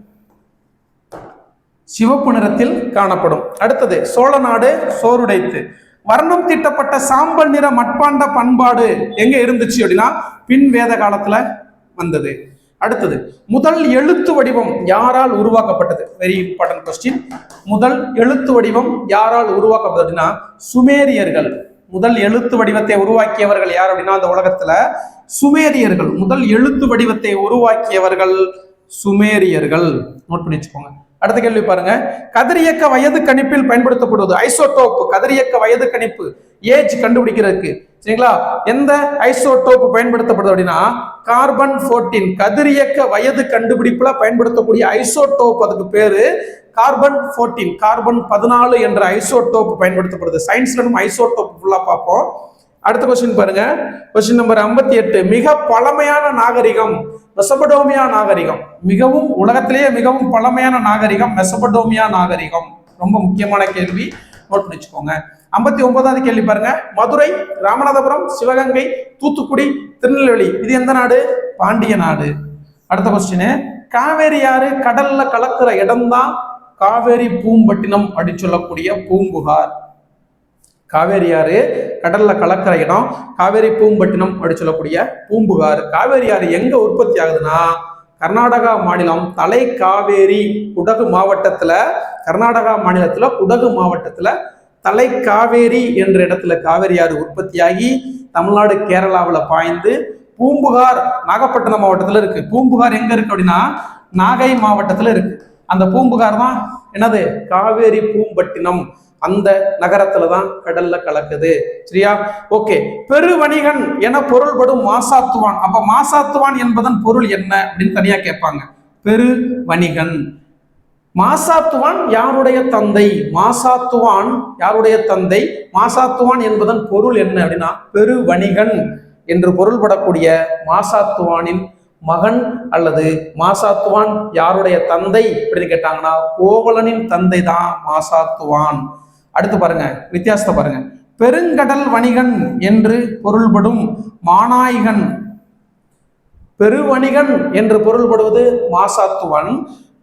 சிவப்பு நிறத்தில் காணப்படும். அடுத்தது சோழ நாடு சோறுடைத்து. வர்ணம் தீட்டப்பட்ட சாம்பல் நிற மட்பாண்ட பண்பாடு எங்க இருந்துச்சு அப்படின்னா பின் வேத காலத்துல வந்தது. அடுத்தது முதல் எழுத்து வடிவம் யாரால் உருவாக்கப்பட்டது? Very important question. முதல் எழுத்து வடிவம் யாரால் உருவாக்கப்பட்டது அப்படின்னா சுமேரியர்கள். முதல் எழுத்து வடிவத்தை உருவாக்கியவர்கள் யார் அப்படின்னா அந்த உலகத்துல சுமேரியர்கள். முதல் எழுத்து வடிவத்தை உருவாக்கியவர்கள் சுமேரியர்கள். நோட் பண்ணி வச்சுக்கோங்க. அடுத்த கேள்வி பாருங்க. கதிரியக்க வயது கணிப்பில் பயன்படுத்தப்படுவது ஐசோடோப். கதிரியக்க வயது கணிப்பு ஏஜ் கண்டுபிடிக்கிறதுக்கு சரிங்களா எந்த ஐசோடோப் பயன்படுத்தப்படுது அப்படின்னா கார்பன் 14. கதிரியக்க வயது கண்டுபிடிப்புல பயன்படுத்தக்கூடிய ஐசோடோப் அதுக்கு பேரு கார்பன் 14. கார்பன் 14 என்ற ஐசோடோப் பயன்படுத்தப்படுது. சயின்ஸ்ல நம்ம ஐசோடோப் ஃபுல்லா பார்ப்போம். அடுத்த கொஸ்டின் பாருங்க. Question number 58. மிக பழமையான நாகரிகம் மெசபடோமியா நாகரிகம். மிகவும் உலகத்திலேயே மிகவும் பழமையான நாகரிகம் மெசபடோமியா நாகரிகம். ரொம்ப முக்கியமான கேள்வி, நோட் பண்ணி வச்சுக்கோங்க. 59வது கேள்வி பாருங்க. மதுரை, ராமநாதபுரம், சிவகங்கை, தூத்துக்குடி, திருநெல்வேலி இது எந்த நாடு? பாண்டிய நாடு. அடுத்த கொஸ்டின். காவேரி ஆறு கடல்ல கலக்கிற இடம் தான் காவேரி பூம்பட்டினம் அப்படின்னு சொல்லக்கூடிய பூம்புகார். காவேரி ஆறு கடல்ல கலக்கிற இடம் காவேரி பூம்பட்டினம் அப்படி சொல்லக்கூடிய பூம்புகார். காவேரி ஆறு எங்க உற்பத்தி ஆகுதுன்னா கர்நாடகா மாநிலம் தலை காவேரி குடகு மாவட்டத்துல, கர்நாடகா மாநிலத்துல குடகு மாவட்டத்துல தலை காவேரி என்ற இடத்துல காவேரி ஆறு உற்பத்தியாகி தமிழ்நாடு கேரளாவில் பாய்ந்து பூம்புகார் நாகப்பட்டினம் மாவட்டத்துல இருக்கு. பூம்புகார் எங்க இருக்கு அப்படின்னா நாகை மாவட்டத்துல இருக்கு. அந்த பூம்புகார் தான் என்னது? காவேரி பூம்பட்டினம். அந்த நகரத்துல தான் கடல்ல கலக்குது. சரியா? ஓகே. பெருவணிகன் என பொருள்படும் மாசாத்துவான். அப்ப மாசாத்துவான் என்பதன் பொருள் என்ன அப்படின்னு தனியா கேட்பாங்க. பெருவணிகன். மாசாத்துவான் யாருடைய தந்தை? மாசாத்துவான் யாருடைய தந்தை? மாசாத்துவான் என்பதன் பொருள் என்ன அப்படின்னா பெருவணிகன் என்று பொருள்படக்கூடிய மாசாத்துவானின் மகன் அல்லது மாசாத்துவான் யாருடைய தந்தை அப்படின்னு கேட்டாங்கன்னா கோவலனின் தந்தை தான் மாசாத்துவான். அடுத்து பாருங்க, வித்தியாசத்தை பாருங்க. பெருங்கடல் வணிகன் என்று பொருள்படும் மாநாய்கன். பெருவணிகன் என்று பொருள்படுவது மாசாத்துவன்,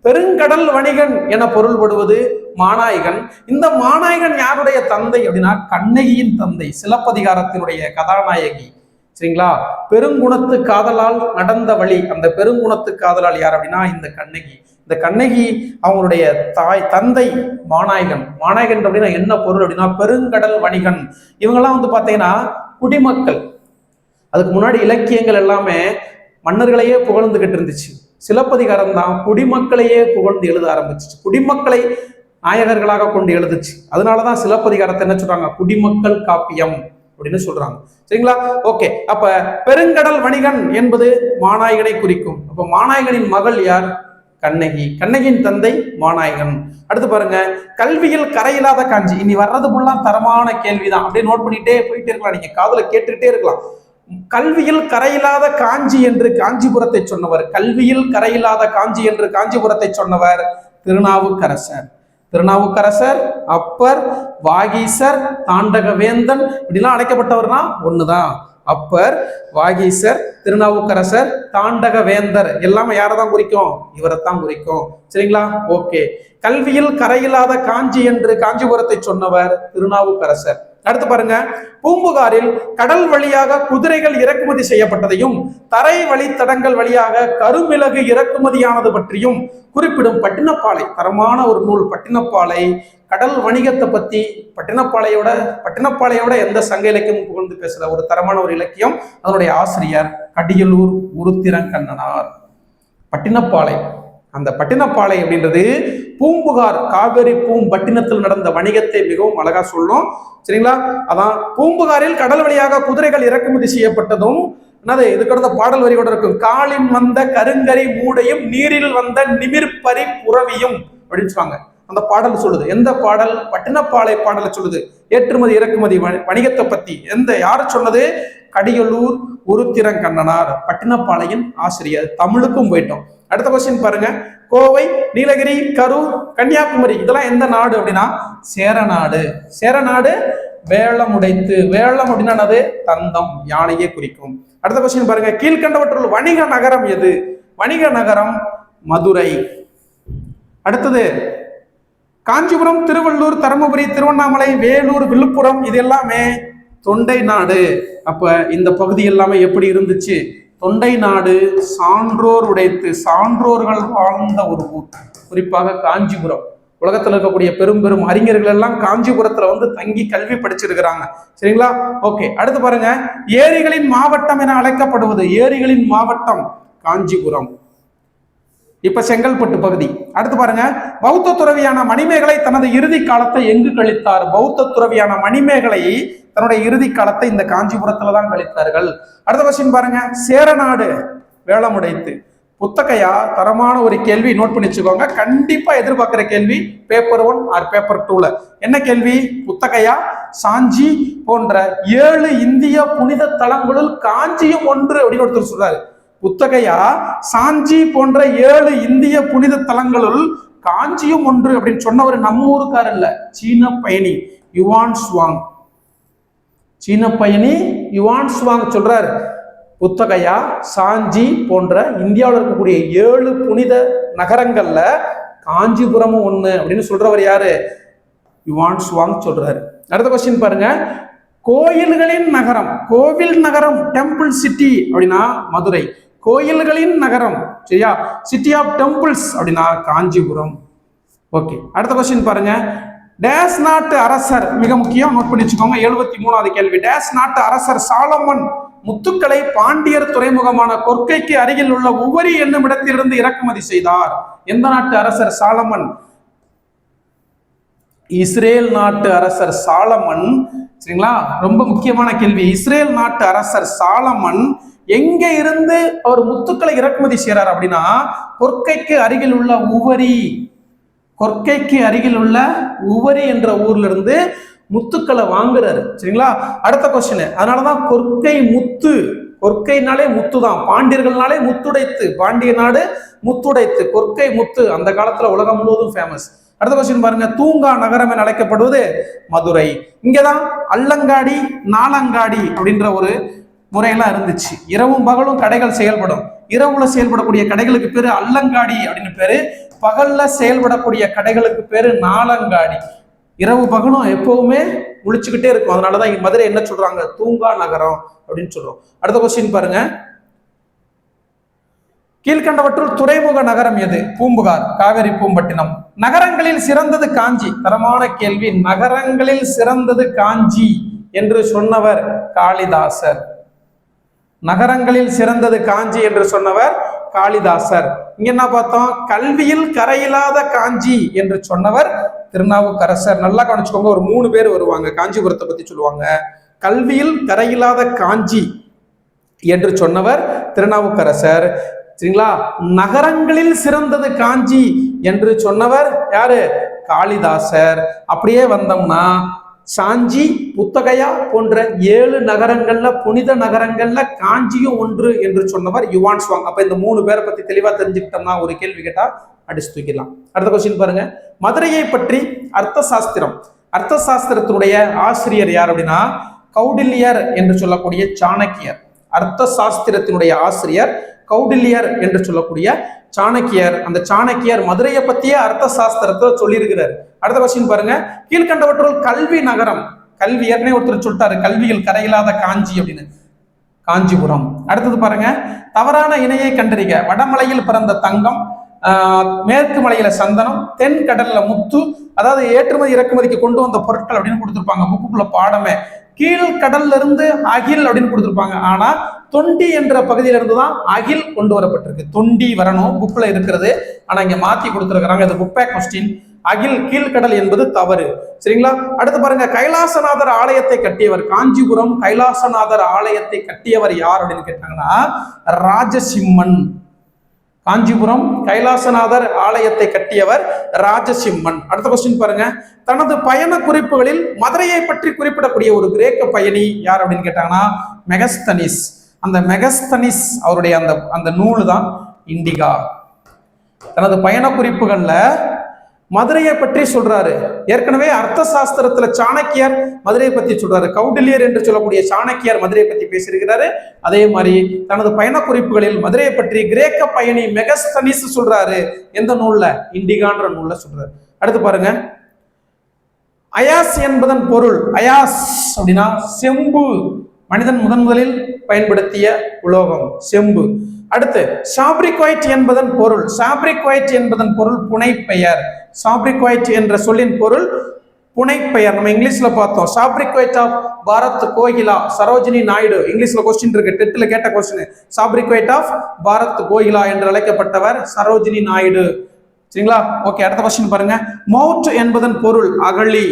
பெருங்கடல் வணிகன் என பொருள்படுவது மாநாய்கன். இந்த மாநாய்கன் யாருடைய தந்தை அப்படின்னா கண்ணகியின் தந்தை, சிலப்பதிகாரத்தினுடைய கதாநாயகி. சரிங்களா? பெருங்குணத்து காதலால் நடந்த வழி. அந்த பெருங்குணத்து காதலால் யார் அப்படின்னா இந்த கண்ணகி. இந்த கண்ணகி அவங்களுடைய தந்தை மாநாயகன். மாநாயகன் அப்படின்னா என்ன பொருள் அப்படின்னா பெருங்கடல் வணிகன். இவங்கெல்லாம் வந்து பாத்தீங்கன்னா குடிமக்கள். அதுக்கு முன்னாடி இலக்கியங்கள் எல்லாமே மன்னர்களையே புகழ்ந்துகிட்டு இருந்துச்சு. சிலப்பதிகாரம் தான் குடிமக்களையே புகழ்ந்து எழுத ஆரம்பிச்சிச்சு. குடிமக்களை நாயகர்களாக கொண்டு எழுதுச்சு. அதனாலதான் சிலப்பதிகாரத்தை என்ன சொல்றாங்க? குடிமக்கள் காப்பியம் அப்படின்னு சொல்றாங்க. சரிங்களா? ஓகே. அப்ப பெருங்கடல் வணிகன் என்பது மாநாயகனை குறிக்கும். அப்ப மாநாயகனின் மகள் யார்? கண்ணகி. கண்ணகியின் தந்தை மாநாயகன். அடுத்து பாருங்க, கல்வியில் கரையில்லாத காஞ்சி. இனி வர்றது ஃபுல்லா தரமான கேள்விதான். அப்படியே நோட் பண்ணிட்டே போயிட்டே இருக்கலாம், நீங்க காதுல கேட்டுக்கிட்டே இருக்கலாம். கல்வியில் கரையில்லாத காஞ்சி என்று காஞ்சிபுரத்தை சொன்னவர். கல்வியில் கரையில்லாத காஞ்சி என்று காஞ்சிபுரத்தை சொன்னவர் திருநாவுக்கரசர். திருநாவுக்கரசர், அப்பர், வாகீசர், தாண்டகவேந்தன் இப்படிலாம் அழைக்கப்பட்டவர்னா ஒண்ணுதான். அப்பர், வாகீசர், திருநாவுக்கரசர், தாண்டகவேந்தர் எல்லாமே யாரதான் குறிக்கும்? இவரைத்தான் குறிக்கும். சரிங்களா? ஓகே. கல்வியில் கரையில்லாத காஞ்சி என்று காஞ்சிபுரத்தை சொன்னவர் திருநாவுக்கரசர். அடுத்து பாருங்க, பூம்புகாரில் கடல் வழியாக குதிரைகள் இறக்குமதி செய்யப்பட்டதையும் தரை வழித்தடங்கள் வழியாக கருமிளகு இறக்குமதியானது பற்றியும் குறிப்பிடும் பட்டினப்பாலை. தரமான ஒரு நூல் பட்டினப்பாலை. கடல் வணிகத்தை பத்தி பட்டினப்பாளையோட எந்த சங்க இலக்கியமும் புகழ்ந்து பேசுற ஒரு தரமான ஒரு இலக்கியம். அதனுடைய ஆசிரியர் கடியலூர் உருத்திரங்கண்ணனார். பட்டினப்பாலை. அந்த பட்டினப்பாலை அப்படின்றது பூம்புகார் காவேரி பூம்பட்டினத்தில் நடந்த வணிகத்தை மிகவும் அழகா சொல்லும். சரிங்களா? அதான் பூம்புகாரில் கடல் வழியாக குதிரைகள் இறக்குமதி செய்யப்பட்டதும் என்னது இதுக்கு அடுத்த பாடல் வரி கூட இருக்கும். காலின் வந்த கருங்கரி மூடையும் நீரில் வந்த நிமிர்பரி புறவியும் அப்படின்னு சொல்லுவாங்க. அந்த பாடல் சொல்லுது. எந்த பாடல்? பட்டினப்பாலை பாடலை சொல்லுது. ஏற்றுமதி இறக்குமதி வணிகத்தை பத்தி யாரு சொன்னது? கடியலூர் உருத்திரங்கண்ணனார், பட்டினப்பாளையின் ஆசிரியர். தமிழுக்கும் போயிட்டோம். அடுத்த கொஸ்டின் பாருங்க. கோவை, நீலகிரி, கரூர், கன்னியாகுமரி இதெல்லாம் எந்த நாடு அப்படின்னா சேரநாடு. சேரநாடு வேளமுடைத்து. வேளம் அப்படின்னா தந்தம், யானையே குறிக்கும். அடுத்த கொஸ்டின் பாருங்க. கீழ்கண்டவற்றுள் வணிக நகரம் எது? வணிக நகரம் மதுரை. அடுத்தது காஞ்சிபுரம், திருவள்ளூர், தருமபுரி, திருவண்ணாமலை, வேலூர், விழுப்புரம் இது எல்லாமே தொண்டை நாடு. அப்ப இந்த பகுதி எல்லாமே எப்படி இருந்துச்சு? தொண்டை நாடு, சான்றோர் உடைத்து, சான்றோர்கள் வாழ்ந்த ஒரு ஊர். குறிப்பாக காஞ்சிபுரம். உலகத்தில் இருக்கக்கூடிய பெரும் பெரும் அறிஞர்கள் எல்லாம் காஞ்சிபுரத்துல தங்கி கல்வி படிச்சிருக்கிறாங்க. சரிங்களா? ஓகே, அடுத்து பாருங்க. ஏரிகளின் மாவட்டம் என அழைக்கப்படுவது. ஏரிகளின் மாவட்டம் காஞ்சிபுரம். இப்ப செங்கல்பட்டு பகுதி. அடுத்து பாருங்க. பௌத்த துறவியான மணிமேகலை தனது இறுதி காலத்தை எங்கு கழித்தார்? பௌத்த துறவியான மணிமேகலை தன்னுடைய இறுதி காலத்தை இந்த காஞ்சிபுரத்துல தான் கழித்தார்கள். அடுத்த கொஸ்டின் பாருங்க. சேரநாடு வேளமுடைத்து. புத்தகையா தரமான ஒரு கேள்வி, நோட் பண்ணி வச்சுக்கோங்க. கண்டிப்பா எதிர்பார்க்கிற கேள்வி பேப்பர் 1 ஆர் பேப்பர் 2ல. என்ன கேள்வி? புத்தகையா சாஞ்சி போன்ற 7 இந்திய புனித தலங்களுள் காஞ்சியும் ஒன்று அப்படின்னு ஒருத்தர் சொல்றாரு. புத்தகையா சாஞ்சி போன்ற 7 இந்திய புனித தலங்களுள் காஞ்சியும் ஒன்று அப்படின்னு சொன்னவர் நம்ம ஊருக்காரர் இல்ல, சீன பயணி யுவான் சுவாங். சீன பயணி யுவான் சுவாங் சொல்றாரு, புத்தகையா சாஞ்சி போன்ற இந்தியாவில் இருக்கக்கூடிய 7 புனித நகரங்கள்ல காஞ்சிபுரமும் ஒண்ணு அப்படின்னு சொல்றவர் யாரு? யுவான் சுவாங் சொல்றாரு. அடுத்த கொஸ்டின் பாருங்க. கோயில்களின் நகரம், கோவில் நகரம், டெம்பிள் சிட்டி அப்படின்னா மதுரை. கோயில்களின் நகரம், சரியா, சிட்டி ஆஃப் டெம்பிள்ஸ் அப்படின்னா காஞ்சிபுரம். ஓகே, அடுத்த கொஸ்டின் பாருங்க. டேஸ் நாட்டு அரசர், மிக முக்கியம், நோட் பண்ணி வச்சுக்கோங்க. 73வது கேள்வி. டேஸ் நாட்டு அரசர் சாலமன் முத்துக்களை பாண்டியர் துறைமுகமான கொற்கைக்கு அருகில் உள்ள உவரி என்னும் இடத்திலிருந்து இறக்குமதி செய்தார். எந்த நாட்டு அரசர் சாலமன்? இஸ்ரேல் நாட்டு அரசர் சாலமன். சரிங்களா? ரொம்ப முக்கியமான கேள்வி. இஸ்ரேல் நாட்டு அரசர் சாலமன் எங்க இருந்து அவர் முத்துக்களை இறக்குமதி செய்யறார் அப்படின்னா கொற்கைக்கு அருகில் உள்ள உவரி. கொற்கைக்கு அருகில் உள்ள உவரி என்ற ஊர்ல இருந்து முத்துக்களை வாங்குறாரு. சரிங்களா? அடுத்த கொஸ்டின். அதனாலதான் கொற்கை முத்து. கொற்கைனாலே முத்து தான். பாண்டியர்கள்னாலே முத்துடைத்து. பாண்டிய நாடு முத்துடைத்து, கொற்கை முத்து அந்த காலத்துல உலகம் முழுவதும் ஃபேமஸ். அடுத்த கொஸ்டின் பாருங்க. தூங்கா நகரம் என அழைக்கப்படுவது மதுரை. இங்கதான் அல்லங்காடி நாலங்காடி அப்படின்ற ஒரு முறையெல்லாம் இருந்துச்சு. இரவும் பகலும் கடைகள் செயல்படும். இரவுல செயல்படக்கூடிய கடைகளுக்கு பேரு அல்லங்காடி அப்படின்னு பேரு. பகல்ல செயல்படக்கூடிய கடைகளுக்கு பேரு நாலங்காடி. இரவு பகலும் எப்பவுமே முழிச்சுக்கிட்டே இருக்கும். அதனாலதான் மதுரை என்ன சொல்றாங்க? தூங்கா நகரம் அப்படின்னு சொல்றோம். அடுத்த கொஸ்டின் பாருங்க. கீழ்கண்டவற்றுள் துறைமுக நகரம் எது? பூம்புகார், காவேரி பூம்பட்டினம். நகரங்களில் சிறந்தது காஞ்சி. தரமான கேள்வி. நகரங்களில் சிறந்தது காஞ்சி என்று சொன்னவர் காளிதாசர். நகரங்களில் சிறந்தது காஞ்சி என்று சொன்னவர் காளிதாசர். இங்க என்ன பார்த்தோம்? கல்வியில் கரையில்லாத காஞ்சி என்று சொன்னவர் திருநாவுக்கரசர். நல்லா கவனிச்சுக்கோங்க. ஒரு 3 பேர் வருவாங்க, காஞ்சிபுரத்தை பத்தி சொல்லுவாங்க. கல்வியில் கரையில்லாத காஞ்சி என்று சொன்னவர் திருநாவுக்கரசர். சரிங்களா? நகரங்களில் சிறந்தது காஞ்சி என்று சொன்னவர் யாரு? காளிதாசர். அப்படியே வந்தோம்னா சாஞ்சி, புத்தகையா போன்ற 7 நகரங்கள்ல புனித நகரங்கள்ல காஞ்சியும் ஒன்று என்று சொன்னவர் யுவான் சுவாங். அப்ப இந்த 3 பேரை பத்தி தெளிவா தெரிஞ்சுக்கிட்டோம்னா ஒரு கேள்வி கேட்டா அடிச்சு தூக்கிடலாம். அடுத்த கொஸ்டின் பாருங்க. மதுரையை பற்றி அர்த்த சாஸ்திரம். அர்த்த சாஸ்திரத்தினுடைய ஆசிரியர் யார் அப்படின்னா கௌடில்யர் என்று சொல்லக்கூடிய சாணக்கியர். அர்த்த சாஸ்திரத்தினுடைய ஆசிரியர் கௌடில்யர் என்று சொல்லக்கூடிய சாணக்கியர். அந்த சாணக்கியர் மதுரையை பத்தியே அர்த்த சாஸ்திரத்தை சொல்லியிருக்கிறார். அடுத்த கொஸ்டின் பாருங்க. கீழ்கண்டவற்றுள் கல்வி நகரம். கல்வி ஏற்கனவே ஒருத்தர் சொல்லிட்டாரு, கல்வியில் கரையில்லாத காஞ்சி அப்படின்னு, காஞ்சிபுரம். அடுத்தது பாருங்க. தவறான இணையை கண்டறிக. வடமலையில் பிறந்த தங்கம், மேற்கு மலையில சந்தனம், தென் கடல்ல முத்து. அதாவது ஏற்றுமதி இறக்குமதிக்கு கொண்டு வந்த பொருட்கள் அப்படின்னு கொடுத்திருப்பாங்க புக்குக்குள்ள பாடமே. கீழ்கடல்ல இருந்து அகில் அப்படின்னு கொடுத்திருப்பாங்க. ஆனா தொண்டி என்ற பகுதியில இருந்துதான் அகில் கொண்டு வரப்பட்டிருக்கு. தொண்டி வரணும் புக்ல இருக்கிறது, ஆனா இங்க மாத்தி கொடுத்திருக்கிறாங்க. இது புக் பேக் கொஸ்டின். அகில் கீழ்கடல் என்பது தவறு. சரிங்களா? அடுத்து பாருங்க. கைலாசநாதர் ஆலயத்தை கட்டியவர். காஞ்சிபுரம் கைலாசநாதர் ஆலயத்தை கட்டியவர் யார் அப்படின்னு கேட்டாங்கன்னா ராஜசிம்மன். காஞ்சிபுரம் கைலாசநாதர் ஆலயத்தை கட்டியவர் ராஜசிம்மன். அடுத்த கொஸ்டின் பாருங்க. தனது பயண குறிப்புகளில் மதுரையை பற்றி குறிப்பிடக்கூடிய ஒரு கிரேக்க பயணி யார் அப்படின்னு கேட்டாங்கன்னா மெகஸ்தனிஸ். அந்த மெகஸ்தனிஸ் அவருடைய அந்த நூல் தான் இண்டிகா. தனது பயண குறிப்புகள்ல மதுரையை பற்றி சொல்றாரு. ஏற்கனவே அர்த்த சாஸ்திரத்துல சாணக்கியர் மதுரையை பத்தி சொல்றாரு. கௌடில்யர் என்று சொல்லக்கூடிய சாணக்கியர் மதுரையை பத்தி பேசியிருக்கிறாரு. அதே மாதிரி தனது பயண குறிப்புகளில் மதுரையை பற்றி கிரேக்க பயணி மெகஸ்தனிஸ் சொல்றாரு. எந்த நூல்ல? இண்டிகான்ற நூல்ல சொல்றாரு. அடுத்து பாருங்க. அயாஸ் என்பதன் பொருள். அயாஸ் அப்படின்னா செம்பு. மனிதன் முதலில் பயன்படுத்திய உலோகம் செம்பு. அடுத்து சாப்ரிக்வைட் என்பதன் பொருள். சாப்ரிக்வைட் என்பதன் பொருள் புனைப்பெயர். சாப்ரிக்வைட் என்ற சொல்லின் பொருள் புனைப்பெயர். நம்ம இங்கிலீஷ்ல பார்த்தோம். சாப்ரிக்வைட் ஆஃப் பாரத் கோகிலா சரோஜினி நாயுடு. இங்கிலீஷ்ல கொஸ்டின் இருக்கு, டெட்ல கேட்ட கொஸ்டின். சாப்ரிக்வைட் ஆஃப் பாரத் கோகிலா என்று அழைக்கப்பட்டவர் சரோஜினி நாயுடு. சரிங்களா? ஓகே, அடுத்த கொஸ்டின் பாருங்க. மவுட் என்பதன் பொருள் அகழி.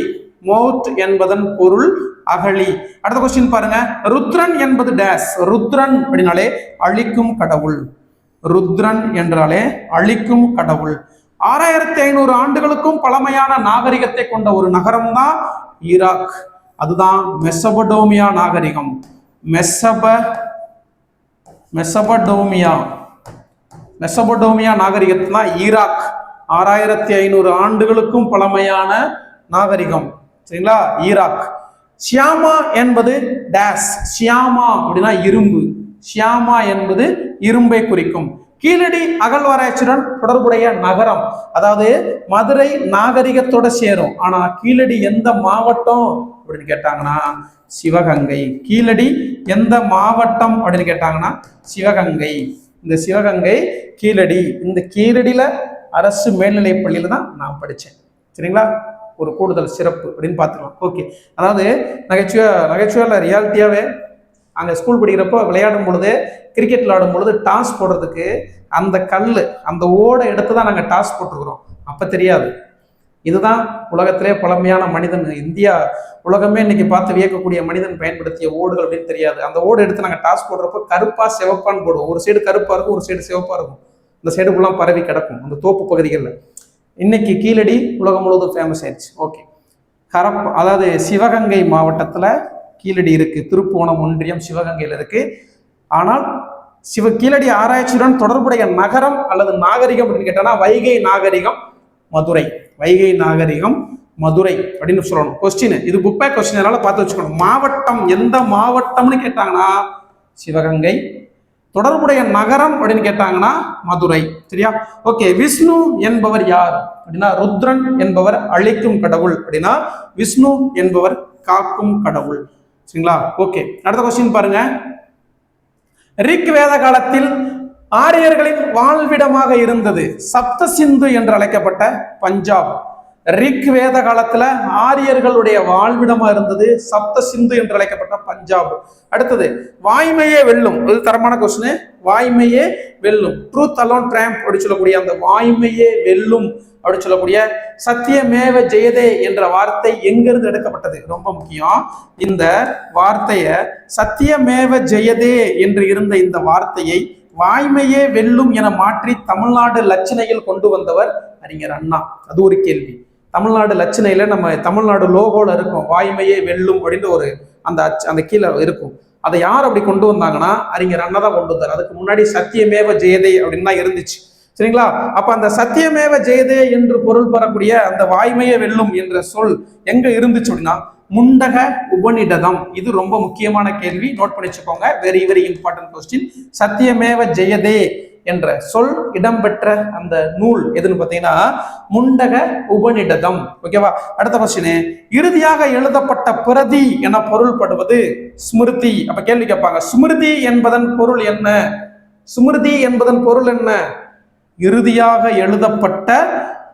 மவுட் என்பதன் பொருள் அகழி. அடுத்த கொஸ்டின் பாருங்க. ருத்ரன் என்பது டேஸ். ருத்ரன் அப்படின்னாலே அழிக்கும் கடவுள். ருத்ரன் என்றாலே அழிக்கும் கடவுள். 6500 ஆண்டுகளுக்கும் பழமையான நாகரிகத்தை கொண்ட ஒரு நகரம் தான் ஈராக். அதுதான் மெசபடோமியா நாகரிகம். மெசபடோமியா நாகரிகத்தை தான் ஈராக். 6500 ஆண்டுகளுக்கும் பழமையான நாகரிகம். சரிங்களா? ஈராக். ஷியாமா என்பது டேஸ். ஷியாமா அப்படின்னா இரும்பு. ஷியாமா என்பது இரும்பை குறிக்கும். கீழடி அகழ்வாராய்ச்சியுடன் தொடர்புடைய நகரம். அதாவது மதுரை நாகரிகத்தோட சேரும். ஆனா கீழடி எந்த மாவட்டம் அப்படின்னு கேட்டாங்கன்னா சிவகங்கை. கீழடி எந்த மாவட்டம் அப்படின்னு கேட்டாங்கன்னா சிவகங்கை. இந்த சிவகங்கை கீழடி. இந்த கீழடியில அரசு மேல்நிலைப் பள்ளியில தான் நான் படித்தேன். சரிங்களா? ஒரு கூடுதல் சிறப்பு அப்படின்னு பார்த்துக்கலாம். ஓகே, அதாவது நகைச்சுவை ரியாலிட்டியாவே அங்கே ஸ்கூல் படிக்கிறப்போ விளையாடும் பொழுது, கிரிக்கெட் விளையாடும் பொழுது டாஸ் போடுறதுக்கு அந்த கல் அந்த ஓடை எடுத்து தான் நாங்கள் டாஸ் போட்டிருக்கிறோம். அப்போ தெரியாது. இதுதான் உலகத்திலே பழமையான மனிதன். இந்தியா உலகமே இன்னைக்கு பார்த்து வியக்கக்கூடிய மனிதன் பயன்படுத்திய ஓடுகள் அப்படின்னு தெரியாது. அந்த ஓடு எடுத்து நாங்கள் டாஸ் போடுறப்போ கருப்பா சிவப்பான்னு போடுவோம். ஒரு சைடு கருப்பா இருக்கும், ஒரு சைடு சிவப்பா இருக்கும். இந்த சைடு ஃபுல்லாக பரவி கிடக்கும் அந்த தோப்பு பகுதிகளில். இன்னைக்கு கீழடி உலகம் முழுவதும் ஃபேமஸ் ஆயிடுச்சு. ஓகே, அதாவது சிவகங்கை மாவட்டத்தில் கீழடி இருக்கு. திருப்புவனம் ஒன்றியம் சிவகங்கையில் இருக்கு. ஆனால் கீழடி ஆராய்ச்சியுடன் தொடர்புடைய நகரம் அல்லது நாகரிகம் அப்படின்னு கேட்டோம்னா வைகை நாகரிகம் மதுரை. வைகை நாகரிகம் மதுரை அப்படின்னு சொல்லணும். கொஸ்டின் இது புக் பேக் கொஸ்டின், அதனால பார்த்து வச்சுக்கணும். மாவட்டம் எந்த மாவட்டம்னு கேட்டாங்கன்னா சிவகங்கை. தொடர்புடைய நகரம் அப்படின்னு கேட்டாங்கன்னா மதுரை. சரியா? ஓகே, விஷ்ணு என்பவர் யார் அப்படின்னா ருத்ரன் என்பவர் அழிக்கும் கடவுள். அப்படின்னா விஷ்ணு என்பவர் காக்கும் கடவுள். சரிங்களா? ஓகே, அடுத்த கொஸ்டின் பாருங்க. ரிக் வேத காலத்தில் ஆரியர்களின் வாழ்விடமாக இருந்தது சப்த சிந்து என்று அழைக்கப்பட்ட பஞ்சாப். ரிக் வேத காலத்துல ஆரியர்களுடைய வாழ்விடமா இருந்தது சப்த சிந்து என்று அழைக்கப்பட்ட பஞ்சாப். அடுத்தது வாய்மையே வெல்லும். இது தரமான கொஸ்டின். வாய்மையே வெல்லும். ட்ரூத் அலோன் ட்ரையம்ப் அப்படி சொல்லக்கூடிய அந்த வாய்மையே வெல்லும் அப்படி சொல்லக்கூடிய சத்தியமேவ ஜெயதே என்ற வார்த்தை எங்கிருந்து எடுக்கப்பட்டது? ரொம்ப முக்கியம். இந்த வார்த்தையை சத்தியமேவ ஜெயதே என்று இருந்த இந்த வார்த்தையை வாய்மையே வெல்லும் என மாற்றி தமிழ்நாடு லட்சணையில் கொண்டு வந்தவர் அறிஞர் அண்ணா. அது ஒரு கேள்வி. தமிழ்நாடு லட்சணையில நம்ம தமிழ்நாடு லோகோல இருக்கும் வாய்மையே வெல்லும் அப்படின்னு ஒரு அந்த கீழே இருக்கும். அதை யார் அப்படி கொண்டு வந்தாங்கன்னா அறிஞர் அண்ணா தான் கொண்டு வந்தார். அதுக்கு முன்னாடி சத்தியமேவ ஜெயதே அப்படின்னு தான் இருந்துச்சு. சரிங்களா? அப்ப அந்த சத்தியமேவ ஜெயதே என்று பொருள் பெறக்கூடிய அந்த வாய்மையே வெல்லும் என்ற சொல் எங்க இருந்துச்சு அப்படின்னா முண்டக உபநிடதம். இது ரொம்ப முக்கியமான கேள்வி, நோட் பண்ணி வச்சுக்கோங்க. Very very important question. சத்தியமேவ ஜெயதே என்ற சொல் இடம்பெற்ற அந்த நூல் எதுன்னு பார்த்தீங்கன்னா முண்டக உபநிடதம். ஓகேவா? அடுத்த கொஸ்டின். இறுதியாக எழுதப்பட்ட பிரதி என பொருள்படுவது ஸ்மிருதி. அப்ப கேள்வி கேட்பாங்க, ஸ்மிருதி என்பதன் பொருள் என்ன? ஸ்மிருதி என்பதன் பொருள் என்ன? இறுதியாக எழுதப்பட்ட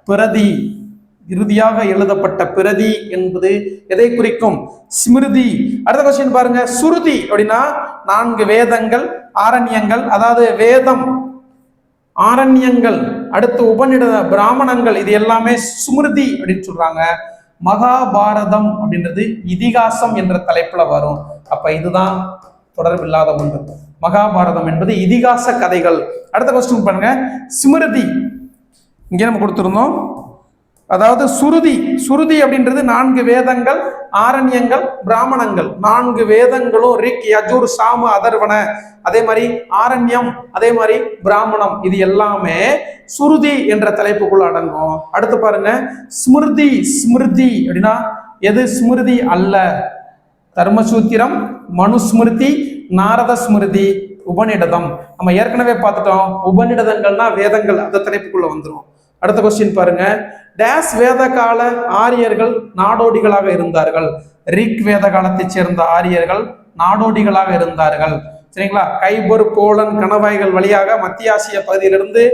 பிரதி. இறுதியாக எழுதப்பட்ட பிரதி என்பது எதை குறிக்கும்? ஸ்மிருதி. அடுத்த கொஸ்டின் பாருங்க. சுருதி அப்படின்னா 4 வேதங்கள், ஆரண்யங்கள், அதாவது வேதம், ஆரண்யங்கள், அடுத்து உபநிட பிராமணங்கள், இது எல்லாமே ஸ்மிருதி அப்படின்னு சொல்றாங்க. மகாபாரதம் அப்படின்றது இதிகாசம் என்ற தலைப்புல வரும். அப்ப இதுதான் தொடர்பில்லாத ஒன்று. மகாபாரதம் என்பது இதிகாச கதைகள். அடுத்த கொஸ்டின் பாருங்க, ஸ்மிருதி இங்கே நம்ம கொடுத்திருந்தோம். அதாவது சுருதி, சுருதி அப்படின்றது 4 வேதங்கள், ஆரண்யங்கள், பிராமணங்கள். 4 வேதங்களும் ரிக், யஜுர், சாம, அதர்வன, அதே மாதிரி ஆரண்யம், அதே மாதிரி பிராமணம், இது எல்லாமே சுருதி என்ற தலைப்புக்குள்ள அடங்கும். அடுத்து பாருங்க, ஸ்மிருதி. ஸ்மிருதி அப்படின்னா எது ஸ்மிருதி அல்ல? தர்மசூத்திரம், மனுஸ்மிருதி, நாரத ஸ்மிருதி, உபநிடதம். நம்ம ஏற்கனவே பார்த்துட்டோம், உபநிடதங்கள்னா வேதங்கள், அந்த தலைப்புக்குள்ள வந்துடும். அடுத்த கொஸ்டின் பாருங்க, டேஸ் வேத கால ஆரியர்கள் நாடோடிகளாக இருந்தார்கள். ரிக் வேத காலத்தை சேர்ந்த ஆரியர்கள் நாடோடிகளாக இருந்தார்கள். சரிங்களா? கைபர், போலன் கணவாய்கள் வழியாக மத்திய ஆசிய பகுதியிலிருந்து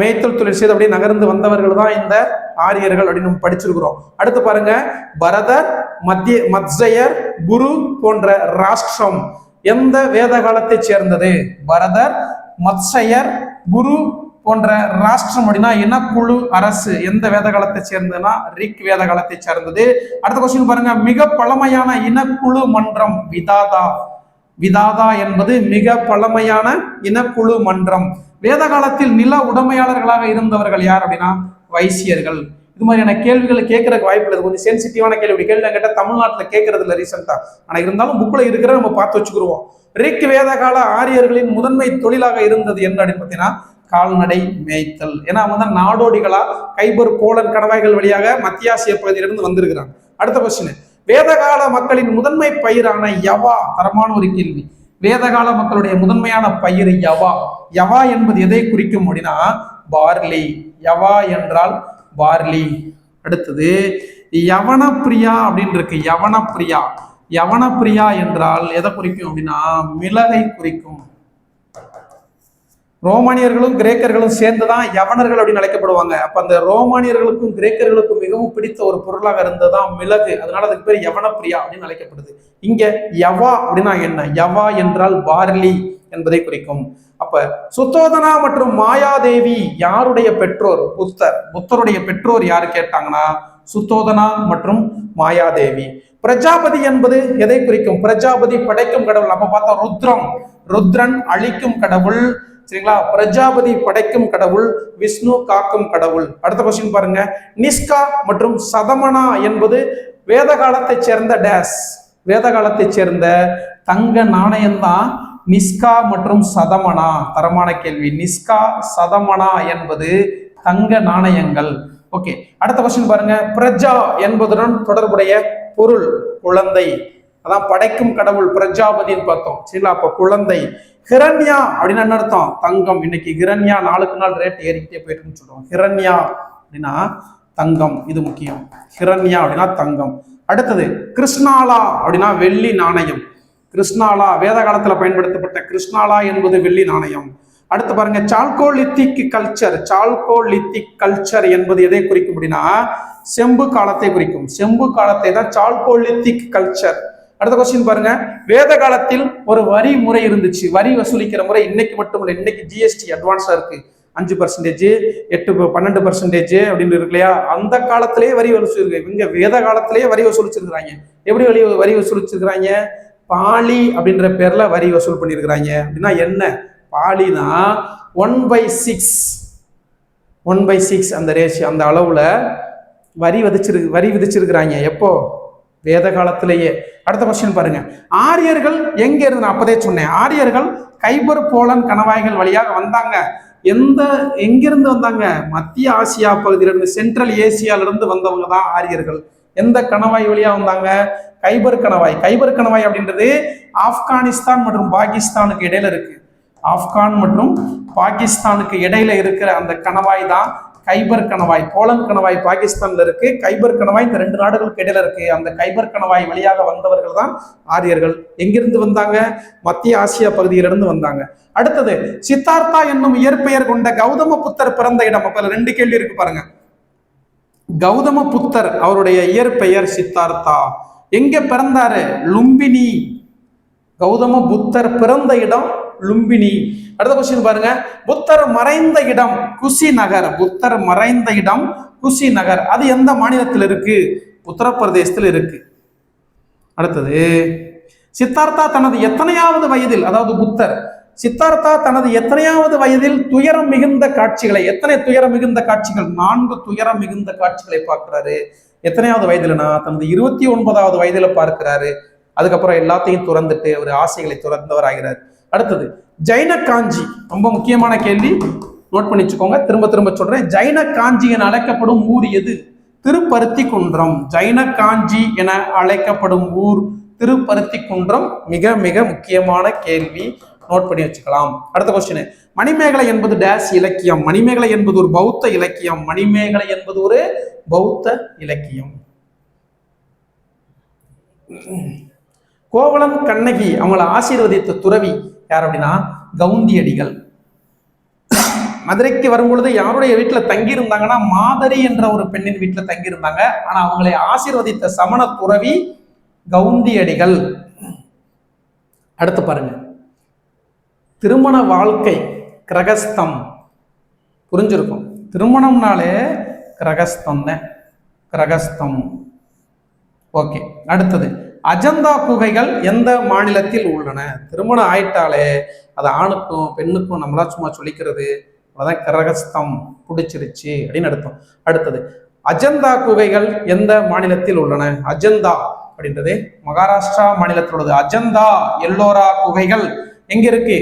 மேய்த்தல் தொழில் செய்து அப்படியே நகர்ந்து வந்தவர்கள் தான் இந்த ஆரியர்கள் அப்படின்னு நம்ம படிச்சிருக்கிறோம். அடுத்து பாருங்க, பரதர், மத்சயர், குரு போன்ற ராஷ்டிரம் எந்த வேத காலத்தை சேர்ந்தது? பரதர், மத்சயர், குரு போன்ற ராஷ்டிரம் அப்படின்னா இனக்குழு அரசு எந்த வேத காலத்தை சேர்ந்ததுன்னா ரிக் வேத காலத்தை சேர்ந்தது. அடுத்த கொஸ்டின் பாருங்க, மிக பழமையான இனக்குழு மன்றம் விதாதா. விதாதா என்பது மிக பழமையான இனக்குழு மன்றம். வேத காலத்தில் நில உடைமையாளர்களாக இருந்தவர்கள் யார் அப்படின்னா வைசியர்கள். இது மாதிரியான கேள்விகளை கேட்கறதுக்கு வாய்ப்பு இல்லை. கொஞ்சம் சென்சிட்டிவான கேள்வி கேட்டால் தமிழ்நாட்டில் கேட்கறது இல்லை ரீசெண்டா. ஆனால் இருந்தாலும் புக்கில் இருக்கிற நம்ம பார்த்து வச்சுக்கிடுவோம். ரிக் வேத கால ஆரியர்களின் முதன்மை தொழிலாக இருந்தது என்ன அப்படின்னு பார்த்தீங்கன்னா கால்நடை மேய்த்தல். ஏன்னா அவங்க தான் நாடோடிகளா கைபர், போலன் கணவாய்கள் வழியாக மத்திய ஆசிய பகுதியிலிருந்து வந்திருக்கிறாங்க. அடுத்த கொஸ்டின், வேதகால மக்களின் முதன்மை பயிரான யவா. தரமான ஒரு கேள்வி. வேதகால மக்களுடைய முதன்மையான பயிர் யவா. யவா என்பது எதை குறிக்கும் அப்படின்னா பார்லி. யவா என்றால் பார்லி. அடுத்தது யவனப்பிரியா அப்படின்னு இருக்கு. யவனப்பிரியா. யவனப்பிரியா என்றால் எதை குறிக்கும் அப்படின்னா மிளகை குறிக்கும். ரோமானியர்களும் கிரேக்கர்களும் சேர்ந்துதான் யவனர்கள் அப்படின்னு அழைக்கப்படுவாங்க. அப்ப அந்த ரோமானியர்களுக்கும் கிரேக்கர்களுக்கும் மிகவும் பிடித்த ஒரு பொருளாக இருந்ததுதான் மிளகு. அதனால அதுக்கு பேர் யவனப்பிரியா அப்படின்னு அழைக்கப்படுது. இங்க யவா அப்படின்னா என்ன? யவா என்றால் பார்லி என்பதை குறிக்கும். அப்ப சுத்தோதனா மற்றும் மாயாதேவி யாருடைய பெற்றோர்? புத்தர். புத்தருடைய பெற்றோர் யாரு கேட்டாங்கன்னா சுத்தோதனா மற்றும் மாயாதேவி. பிரஜாபதி என்பது எதை குறிக்கும்? பிரஜாபதி படைக்கும் கடவுள். அப்ப பார்த்தா ருத்ரம். ருத்ரன் அழிக்கும் கடவுள். சரிங்களா? பிரஜாபதி படைக்கும் கடவுள், விஷ்ணு காக்கும் கடவுள். அடுத்த கொஸ்டின் பாருங்க, நிஸ்கா மற்றும் சதமனா என்பது வேத காலத்தை சேர்ந்த டேஸ். வேத காலத்தை சேர்ந்த தங்க நாணயம் தான் நிஸ்கா மற்றும் சதமனா. தரமான கேள்வி. நிஸ்கா, சதமனா என்பது தங்க நாணயங்கள். ஓகே, அடுத்த கொஸ்டின் பாருங்க, பிரஜா என்பதுடன் தொடர்புடைய பொருள் குழந்தை. அதான் படைக்கும் கடவுள் பிரஜாபதினு பார்த்தோம். சரிங்களா? அப்ப குழந்தை. ஹிரண்யா அப்படின்னு என்ன அர்த்தம்? தங்கம். இன்னைக்கு ஹிரண்யா நாளுக்கு நாள் ரேட் ஏறிக்கிட்டே போயிட்டுன்னு சொல்றோம். ஹிரண்யா அப்படின்னா தங்கம். இது முக்கியம். ஹிரண்யா அப்படின்னா தங்கம். அடுத்தது கிருஷ்ணாலா அப்படின்னா வெள்ளி நாணயம். கிருஷ்ணாலா வேத காலத்துல பயன்படுத்தப்பட்ட கிருஷ்ணாலா என்பது வெள்ளி நாணயம். அடுத்து பாருங்க, சால்கோலித்திக் கல்ச்சர். சால்கோலித்திக் கல்ச்சர் என்பது எதை குறிக்கும் அப்படின்னா செம்பு காலத்தை குறிக்கும். செம்பு காலத்தை தான் சால்கோலித்திக் கல்ச்சர். அடுத்த கொஸ்டின் பாருங்க, வேத காலத்தில் ஒரு வரி முறை இருந்துச்சு. வரி வசூலிக்கிற முறை இன்னைக்கு மட்டும் இல்லை. இன்னைக்கு ஜிஎஸ்டி அட்வான்ஸா இருக்கு. 5%, 8-12% அப்படின்னு இருக்கு இல்லையா? அந்த காலத்திலேயே வரி வசூலிருக்கு. இவங்க வேத காலத்திலேயே வரி வசூலிச்சிருக்கிறாங்க. எப்படி வரி வசூலிச்சிருக்கிறாங்க? பாலி அப்படின்ற பேர்ல வரி வசூல் பண்ணியிருக்கிறாங்க. அப்படின்னா என்ன? பாலினா 1/6 அந்த ரேஷியோ, அந்த அளவுல வரி விதிச்சிருக்கிறாங்க. எப்போ? வேத காலத்திலேயே. அடுத்த கொஸ்டின் பாருங்க, ஆரியர்கள் எங்க இருந்து? நான் அப்பதே சொன்னேன், ஆரியர்கள் கைபர், போலன் கணவாய்கள் வழியாக வந்தாங்க. எங்கிருந்து வந்தாங்க? மத்திய ஆசியா பகுதியிலிருந்து, சென்ட்ரல் ஏசியால இருந்து வந்தவங்க தான் ஆரியர்கள். எந்த கணவாய் வழியா வந்தாங்க? கைபர் கணவாய். கைபர் கணவாய் அப்படின்றது ஆப்கானிஸ்தான் மற்றும் பாகிஸ்தானுக்கு இடையில இருக்கு. ஆப்கான் மற்றும் பாகிஸ்தானுக்கு இடையில இருக்கிற அந்த கணவாய் தான் கைபர் கணவாய். போலன் கணவாய் பாகிஸ்தான்ல இருக்கு. கைபர் கணவாய் இந்த 2 நாடுகளுக்கு இடையில இருக்கு. அந்த கைபர் கணவாய் வழியாக வந்தவர்கள் தான் ஆரியர்கள். எங்கிருந்து வந்தாங்க? மத்திய ஆசியா பகுதியிலிருந்து வந்தாங்க. அடுத்தது, சித்தார்த்தா என்னும் இயற்பெயர் கொண்ட கௌதம புத்தர் பிறந்த இடம். அப்ப 2 கேள்வி இருக்கு பாருங்க. கௌதம புத்தர் அவருடைய இயற்பெயர் சித்தார்த்தா. எங்க பிறந்தாரு? லும்பினி. கௌதம புத்தர் பிறந்த இடம் லும்பினி. அடுத்த கொஸ்டின் பாருங்க, புத்தர் மறைந்த இடம் குஷிநகர். புத்தர் மறைந்த இடம் குஷிநகர். அது எந்த மாநிலத்தில் இருக்கு? உத்தரப்பிரதேசத்தில் இருக்கு. அடுத்தது, சித்தார்த்தா தனது எத்தனையாவது வயதில், அதாவது புத்தர், சித்தார்த்தா தனது எத்தனையாவது வயதில் துயரம் மிகுந்த காட்சிகளை, எத்தனை துயரம் மிகுந்த காட்சிகள், 4 துயரம் மிகுந்த காட்சிகளை பார்க்கிறாரு. எத்தனையாவது வயதுலனா தனது 29வது வயதுல பார்க்கிறாரு. அதுக்கப்புறம் எல்லாத்தையும் துறந்துட்டு ஒரு ஆசைகளை துறந்தவர் ஆகிறார். அடுத்தது ஜைன காஞ்சி, ரொம்ப முக்கியமான கேள்வி, நோட் பண்ணி வச்சுக்கோங்க, திரும்ப திரும்ப சொல்றேன். ஜைன காஞ்சி என அழைக்கப்படும் ஊர் எது? திருப்பருத்தி குன்றம். ஜைன காஞ்சி என அழைக்கப்படும் ஊர் திருப்பருத்தி குன்றம். மிக மிக முக்கியமான கேள்வி, நோட் பண்ணி வச்சுக்கலாம். அடுத்த கொஸ்டின், மணிமேகலை என்பது டேஸ் இலக்கியம்? மணிமேகலை என்பது ஒரு பௌத்த இலக்கியம். மணிமேகலை என்பது ஒரு பௌத்த இலக்கியம். கோவலன் கண்ணகி அவங்களை ஆசீர்வதித்த துறவி யார் அப்படின்னா கவுந்தியடிகள். மதுரைக்கு வரும்பொழுது யாருடைய வீட்டுல தங்கி இருந்தாங்கன்னா மாதரி என்ற ஒரு பெண்ணின் வீட்டுல தங்கி இருந்தாங்க. ஆனா அவங்களை ஆசீர்வதித்த சமண துறவி கவுந்தியடிகள். அடுத்து பாருங்க, திருமண வாழ்க்கை கிரகஸ்தம், புரிஞ்சிருக்கும். திருமணம்னாலே கிரகஸ்தம் தான், கிரகஸ்தம். ஓகே. அடுத்தது அஜந்தா குகைகள் எந்த மாநிலத்தில் உள்ளன? திருமணம் ஆயிட்டாலே அது ஆணுக்கும் பெண்ணுக்கும் நம்மளா சும்மா சொல்லிக்கிறது, அதான் கிரகஸ்தம், பிடிச்சிருச்சு அப்படின்னு அர்த்தம். அடுத்தது அஜந்தா குகைகள் எந்த மாநிலத்தில் உள்ளன? அஜந்தா அப்படின்றது மகாராஷ்டிரா மாநிலத்தில் உள்ளது. அஜந்தா எல்லோரா குகைகள் எங்க இருக்கு?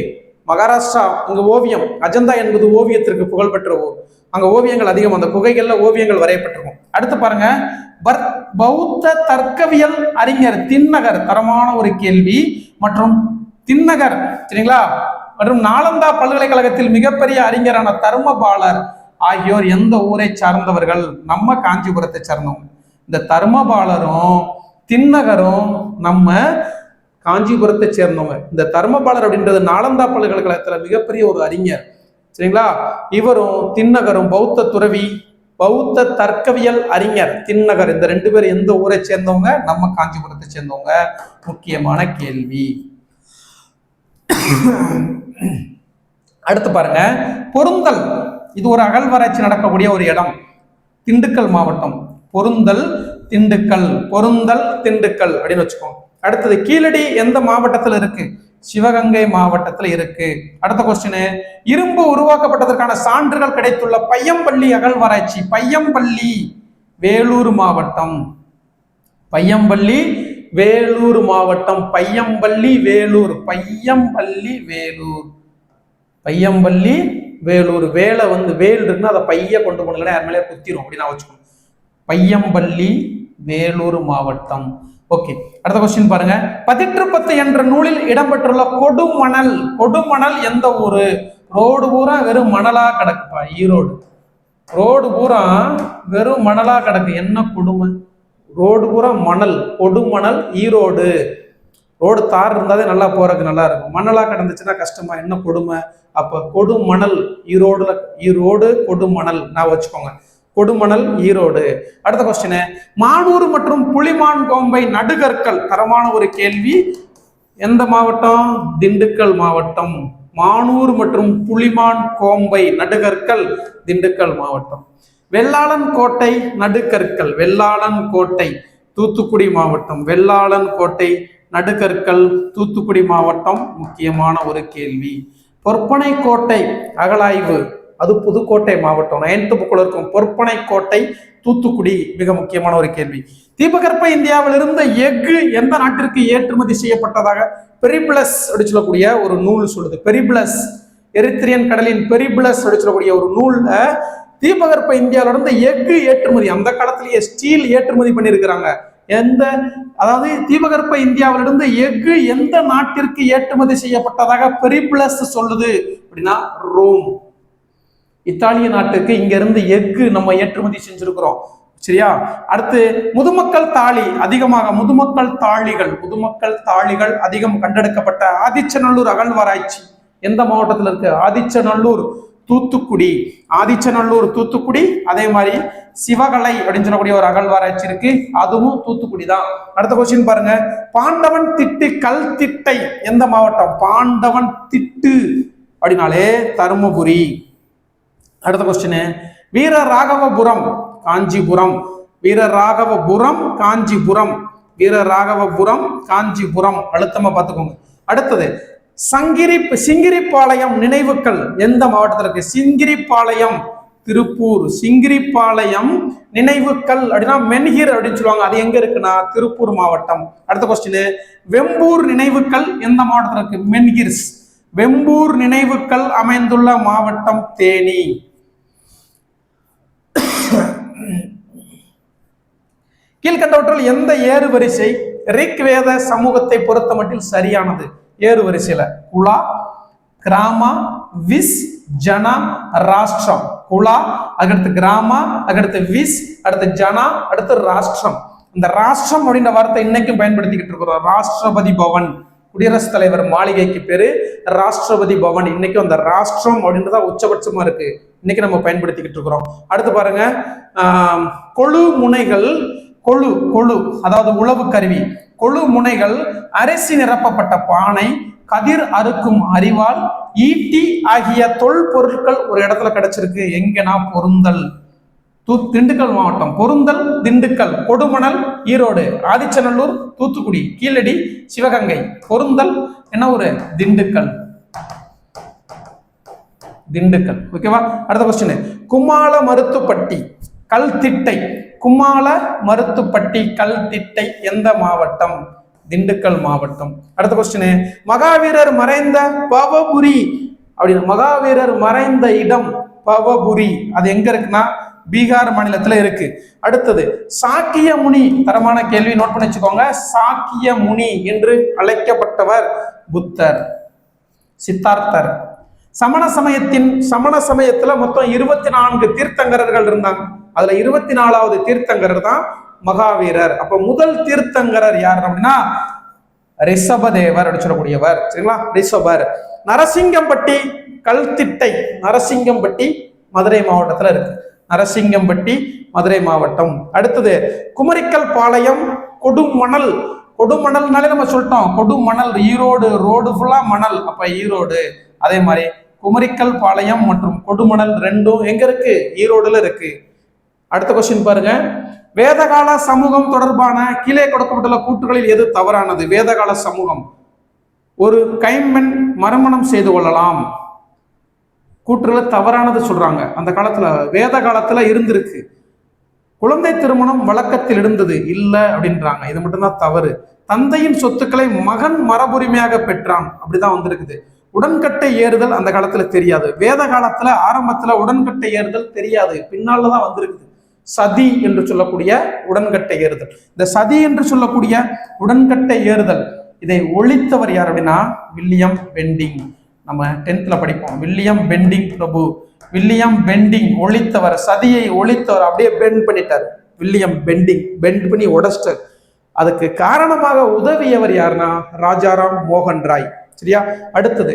மகாராஷ்டிரா. இங்க ஓவியம், அஜந்தா என்பது ஓவியத்திற்கு புகழ்பெற்ற ஊர். அங்க ஓவியங்கள் அதிகம், அந்த குகைகள்ல ஓவியங்கள் வரையப்பட்டிருக்கும். அடுத்து பாருங்க, பௌத்த தர்க்கவியல் அறிஞர் தின்னகர், தரமான ஒரு கேள்வி. மற்றும் தின்னகர், சரிங்களா, மற்றும் நாலந்தா பல்கலைக்கழகத்தில் மிகப்பெரிய அறிஞரான தர்மபாலர் ஆகியோர் எந்த ஊரை சார்ந்தவர்கள்? நம்ம காஞ்சிபுரத்தை சார்ந்தவங்க. இந்த தர்மபாலரும் தின்னகரும் நம்ம காஞ்சிபுரத்தை சேர்ந்தவங்க. இந்த தர்மபாலர் அப்படின்றது நாலந்தா பல்கலைக்கழகத்துல மிகப்பெரிய ஒரு அறிஞர், சரிங்களா. இவரும் தின்னகரும் பௌத்த துறவி, பௌத்த தர்க்கவியல் அறிஞர் தின்னகர். இந்த 2 பேர் எந்த ஊரை சேர்ந்தவங்க? நம்ம காஞ்சிபுரத்தை சேர்ந்தவங்க. முக்கியமான கேள்வி. அடுத்து பாருங்க, பொருந்தல், இது ஒரு அகழ்வாராய்ச்சி நடக்கக்கூடிய ஒரு இடம், திண்டுக்கல் மாவட்டம். பொருந்தல் திண்டுக்கல், பொருந்தல் திண்டுக்கல் அப்படின்னு வச்சுக்கோங்க. அடுத்தது கீழடி எந்த மாவட்டத்தில் இருக்கு? சிவகங்கை மாவட்டத்தில் இருக்கு. அடுத்த கொஸ்டின், இரும்பு உருவாக்கப்பட்டதற்கான சான்றுகள் கிடைத்துள்ள பையம்பள்ளி அகழ்வாராய்ச்சி. பையம்பள்ளி வேலூர் மாவட்டம். பையம்பள்ளி வேலூர் மாவட்டம். பையம்பள்ளி வேலூர், பையம்பள்ளி வேலூர், பையம்பள்ளி வேலூர். வேலை வந்து வேல் இருக்குன்னா அதை பைய கொண்டு போனீங்கன்னா யார் மேலே குத்திரும் அப்படின்னு வச்சுக்கோங்க. பையம்பள்ளி வேலூர் மாவட்டம். ஓகே. அடுத்த கொஸ்டின் பாருங்க, 1810 என்ற நூலில் இடம்பெற்றுள்ள கொடுமணல். கொடுமணல் எந்த ஊரு? ரோடு பூரா வெறும் மணலா கிடக்குப்பா, ஈரோடு. ரோடு பூரா வெறும் மணலா கிடக்கு, என்ன கொடுமை? ரோடு பூரா மணல், கொடுமணல், ஈரோடு. ரோடு தார் இருந்தாதே நல்லா போறதுக்கு நல்லா இருக்கும், மணலா கிடந்துச்சுன்னா கஷ்டமா, என்ன கொடுமை? அப்ப கொடுமணல் ஈரோடுல, ஈரோடு கொடுமணல் நான் வச்சுக்கோங்க, கொடுமணல் ஈரோடு. அடுத்த கொஸ்டின், மானூர் மற்றும் புலிமான் கோம்பை நடுகற்கள், தரமான ஒரு கேள்வி. எந்த மாவட்டம்? திண்டுக்கல் மாவட்டம். மானூர் மற்றும் புலிமான் கோம்பை நடுகற்கள் திண்டுக்கல் மாவட்டம். வெள்ளாளன் கோட்டை நடுகற்கள், வெள்ளாளன் கோட்டை தூத்துக்குடி மாவட்டம். வெள்ளாளன் கோட்டை நடுகற்கள் தூத்துக்குடி மாவட்டம். முக்கியமான ஒரு கேள்வி. பொற்பனை கோட்டை அகழாய்வு, அது புதுக்கோட்டை மாவட்டம். 9th புக்ல இருக்கும். பொற்பனை கோட்டை தூத்துக்குடி. மிக முக்கியமான ஒரு கேள்வி. தீபகற்ப இந்தியாவில் இருந்த எஃகு எந்த நாட்டிற்கு ஏற்றுமதி செய்யப்பட்டதாக பெரிபிளஸ் அப்படி சொல்லக்கூடிய ஒரு நூல் சொல்லுது. பெரிபிளஸ், எரித்திரியன் கடலின் பெரிபிளஸ் அப்படி சொல்லக்கூடிய ஒரு நூல்ல தீபகற்ப இந்தியாவில இருந்து எஃகு ஏற்றுமதி, அந்த காலத்திலேயே ஸ்டீல் ஏற்றுமதி பண்ணியிருக்கிறாங்க. எந்த, அதாவது தீபகற்ப இந்தியாவிலிருந்து எஃகு எந்த நாட்டிற்கு ஏற்றுமதி செய்யப்பட்டதாக பெரிபிளஸ் சொல்லுது அப்படின்னா ரோம், இத்தாலிய நாட்டுக்கு இங்க இருந்து எஃகு நம்ம ஏற்றுமதி செஞ்சிருக்கிறோம், சரியா. அடுத்து முதுமக்கள் தாளி அதிகமாக, முதுமக்கள் தாளிகள், முதுமக்கள் தாளிகள் அதிகம் கண்டெடுக்கப்பட்ட ஆதிச்சநல்லூர் அகழ்வாராய்ச்சி எந்த மாவட்டத்தில் இருக்கு? ஆதிச்சநல்லூர் தூத்துக்குடி. ஆதிச்சநல்லூர் தூத்துக்குடி. அதே மாதிரி சிவகலை அப்படின்னு சொல்லக்கூடிய ஒரு அகழ்வாராய்ச்சி இருக்கு, அதுவும் தூத்துக்குடி தான். அடுத்த கொஸ்டின் பாருங்க, பாண்டவன் திட்டு கல் திட்டை எந்த மாவட்டம்? பாண்டவன் திட்டு அப்படின்னாலே தருமபுரி. அடுத்த கொஸ்டின், வீரராகவபுரம் காஞ்சிபுரம். வீரராகவபுரம் காஞ்சிபுரம். வீரராகவபுரம், காஞ்சிபுரம், அழுத்தமா பார்த்துக்கோங்க. அடுத்தது சிங்கிரிப்பாளையம் நினைவுக்கல் எந்த மாவட்டத்தில் இருக்கு? சிங்கிரிப்பாளையம் திருப்பூர். சிங்கிரிப்பாளையம் நினைவுக்கல் அப்படின்னா மென்ஹிர் அப்படின்னு சொல்லுவாங்க. அது எங்க இருக்குன்னா திருப்பூர் மாவட்டம். அடுத்த கொஸ்டின், வெம்பூர் நினைவுக்கல் எந்த மாவட்டத்தில் இருக்கு? மென்ஹிர்ஸ். வெம்பூர் நினைவுக்கல் அமைந்துள்ள மாவட்டம் தேனி. கீழ்கண்டவற்றில் எந்த ஏறு வரிசை ரிக்வேத சமூகத்தை பொறுத்த மட்டில் சரியானது? ஏறு வரிசையில குலா, கிராமா, விஸ், ஜனா, ராஷ்டிரம். குலா, அடுத்து கிராமா, அடுத்து விஸ், அடுத்து ஜனா, அடுத்து ராஷ்டிரம். இந்த ராஷ்டிரம் அப்படின்ற வார்த்தை இன்னைக்கும் பயன்படுத்திக்கிட்டு இருக்கிறோம். ராஷ்டிரபதி பவன், குடியரசுத் தலைவர் மாளிகைக்கு பேரு ராஷ்டிரபதி பவன். இன்னைக்கும் அந்த ராஷ்டிரம் அப்படின்றதா உச்சபட்சமா இருக்கு. இன்னைக்கு நம்ம பயன்படுத்திக்கிட்டு இருக்கிறோம். அடுத்து பாருங்க, கொழு முனைகள், கொழு அதாவது உளவு கருவி, கொழு முனைகள், அரிசி நிரப்பப்பட்ட பானை, கதிர் அறுக்கும் அரிவாள், ஈட்டி ஆகிய தொல்பொருட்கள் ஒரு இடத்துல கிடைச்சிருக்கு. எங்கன்னா பொருந்தல், திண்டுக்கல் மாவட்டம். பொருந்தல் திண்டுக்கல், கொடுமணல் ஈரோடு, ஆதிச்சநல்லூர் தூத்துக்குடி, கீழடி சிவகங்கை. பொருந்தல் என்ன ஒரு திண்டுக்கல். திண்டுக்கல். ஓகேவா? அடுத்த கொஸ்டின், குமால மருத்துப்பட்டி கல்திட்டை. குமால மருத்துப்பட்டி கல்திட்டை எந்த மாவட்டம்? திண்டுக்கல் மாவட்டம். அடுத்த கொஸ்டின், மகாவீரர் மறைந்த பவபுரி அப்படின்னு, மகாவீரர் மறைந்த இடம் பவபுரி, அது எங்க இருக்குன்னா பீகார் மாநிலத்துல இருக்கு. அடுத்தது சாக்கிய முனி, தரமான கேள்வி, நோட் பண்ணி வச்சுக்கோங்க. சாக்கிய முனி என்று அழைக்கப்பட்டவர் புத்தர், சித்தார்த்தர். சமண சமயத்துல மொத்தம் 24 தீர்த்தங்கரர்கள் இருந்தாங்க. அதுல 24வது தீர்த்தங்கரர் தான் மகாவீரர். அப்ப முதல் தீர்த்தங்கரர் யார் அப்படின்னா ரிஷபதேவர் அப்படின்னு சொல்லக்கூடியவர். சரிங்களா? ரிஷபர். நரசிங்கம்பட்டி கல்திட்டை, நரசிங்கம்பட்டி மதுரை மாவட்டத்துல இருக்கு. நரசிங்கம்பட்டி மதுரை மாவட்டம். அடுத்தது குமரிக்கல் பாளையம் கொடுமணல். கொடுமணல்னாலே நம்ம சொல்லிட்டோம், கொடுமணல் ஈரோடு, ரோடு ஃபுல்லா மணல், அப்ப ஈரோடு. அதே மாதிரி குமரிக்கல் பாளையம் மற்றும் கொடுமணல் ரெண்டும் எங்க இருக்கு? ஈரோடுல இருக்கு. அடுத்த கொஸ்டின் பாருங்க, வேதகால சமூகம் தொடர்பான கீழே கொடுக்கப்பட்டுள்ள கூற்றுகளில் எது தவறானது? வேதகால சமூகம், ஒரு கைம்பெண் மறுமணம் செய்து கொள்ளலாம். கூற்றுல தவறானது சொல்றாங்க. அந்த காலத்துல, வேத காலத்துல இருந்திருக்கு. குழந்தை திருமணம் வழக்கத்தில் இருந்தது இல்ல அப்படின்றாங்க. இது மட்டும்தான் தவறு. தந்தையின் சொத்துக்களை மகன் மரபுரிமையாக பெற்றான், அப்படிதான் வந்திருக்குது. உடன்கட்டை ஏறுதல் அந்த காலத்துல தெரியாது. வேத காலத்துல ஆரம்பத்துல உடன்கட்டை ஏறுதல் தெரியாது, பின்னால்தான் வந்திருக்குது. சதி என்று சொல்லக்கூடிய உடன்கட்டை ஏறுதல். இந்த சதி என்று சொல்லக்கூடிய உடன்கட்டை ஏறுதல், இதை ஒழித்தவர் யார் அப்படின்னா வில்லியம் பெண்டிங். நம்ம 10th படிப்போம். வில்லியம் பெண்டிங் பிரபு. வில்லியம் பெண்டிங் ஒழித்தவர், சதியை ஒழித்தவர், அப்படியே பெண்ட் பண்ணிட்டார். வில்லியம் பெண்டிங் பெண்ட் பண்ணி உடைச்சிட்டார். அதுக்கு காரணமாக உதவியவர் யாருன்னா ராஜாராம் மோகன் ராய். சரியா? அடுத்தது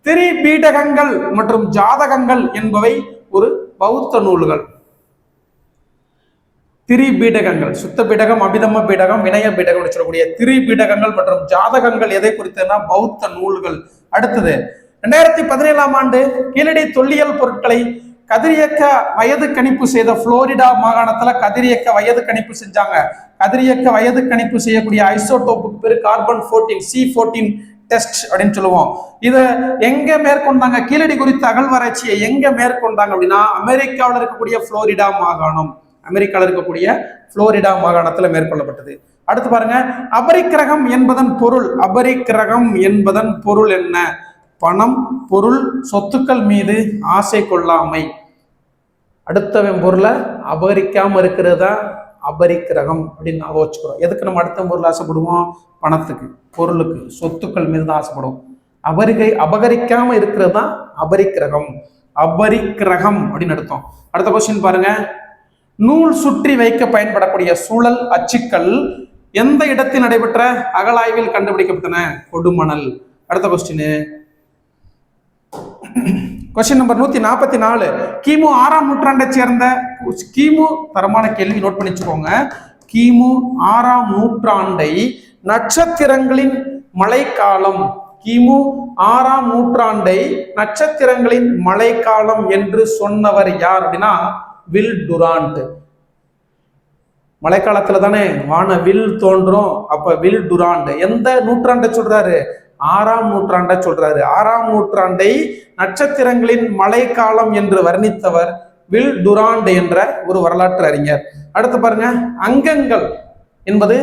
திரிபீடகங்கள் மற்றும் ஜாதகங்கள் என்பவை ஒரு பௌத்த நூல்கள். திரிபீடகங்கள், சுத்த பீடகம், அபிதம பீடகம், வினய பீடகம் சொல்லக்கூடிய திரிபீடகங்கள் மற்றும் ஜாதகங்கள் எதை குறித்தனா பௌத்த நூல்கள். அடுத்தது 2017ஆம் ஆண்டு கீழடி தொல்லியல் பொருட்களை கதிரியக்க வயது கணிப்பு செய்த புளோரிடா மாகாணத்துல கதிரியக்க வயது கணிப்பு செஞ்சாங்க. கதிரியக்க வயது கணிப்பு செய்யக்கூடிய ஐசோடோப்புக்கு பேரு கார்பன் 14 C14 டெஸ்ட் அப்படின்னு சொல்லுவோம். இதை எங்க மேற்கொண்டாங்க? கீழடி குறித்த அகழ்வாராய்ச்சியை எங்க மேற்கொண்டாங்க அப்படின்னா அமெரிக்காவில் இருக்கக்கூடிய புளோரிடா மாகாணம். அமெரிக்காவில் இருக்கக்கூடிய புளோரிடா மாகாணத்துல மேற்கொள்ளப்பட்டது. அடுத்து பாருங்க, அபரிக்கிரகம் என்பதன் பொருள். அபரிக்கிரகம் என்பதன் பொருள் என்ன? பணம், பொருள், சொத்துக்கள் மீது ஆசை கொள்ளாமை. அடுத்தவன் பொருளை அபகரிக்காம இருக்கிறதா அபரிக்கிரகம் அப்படின்னு ஞாபகம் வச்சுக்கிறோம். எதுக்கு நம்ம அடுத்த பொருள் ஆசைப்படுவோம்? பணத்துக்கு, பொருளுக்கு, சொத்துக்கள் மீது தான் ஆசைப்படுவோம். அபகரிக்காம இருக்கிறது தான் அபரிக்கிரகம். அபரிக்கிரகம் அப்படின்னு அர்த்தம். அடுத்த கொஸ்டின் பாருங்க, நூல் சுற்றி வைக்க பயன்படக்கூடிய சூழல் அச்சுக்கள் எந்த இடத்தில் நடைபெற்ற அகழாய்வில் கண்டுபிடிக்கப்பட்டன? கொடுமணல். அடுத்த கொஸ்டின், கொஸ்டின் நம்பர் 144. கிமு 6ஆம் நூற்றாண்டை சேர்ந்த கிமு, தரமான கேள்வி, நோட் பண்ணி வச்சுக்கோங்க. கிமு 6ஆம் நூற்றாண்டை நட்சத்திரங்களின் மழைக்காலம், கிமு 6ஆம் நூற்றாண்டை நட்சத்திரங்களின் மழைக்காலம் என்று சொன்னவர் யார் அப்படின்னா வில் டுராண்ட். மழைக்காலத்துல தானே வில் தோன்றும். அப்ப வில் டுராண்ட் எந்த நூற்றாண்டை சொல்றாரு? 6ஆம் நூற்றாண்டை சொல்றாரு. 6ஆம் நூற்றாண்டை நட்சத்திரங்களின் மழைக்காலம் என்று வர்ணித்தவர் வில் டுராண்ட் என்ற ஒரு வரலாற்று அறிஞர். அடுத்து பாருங்க, அங்கங்கள் என்பது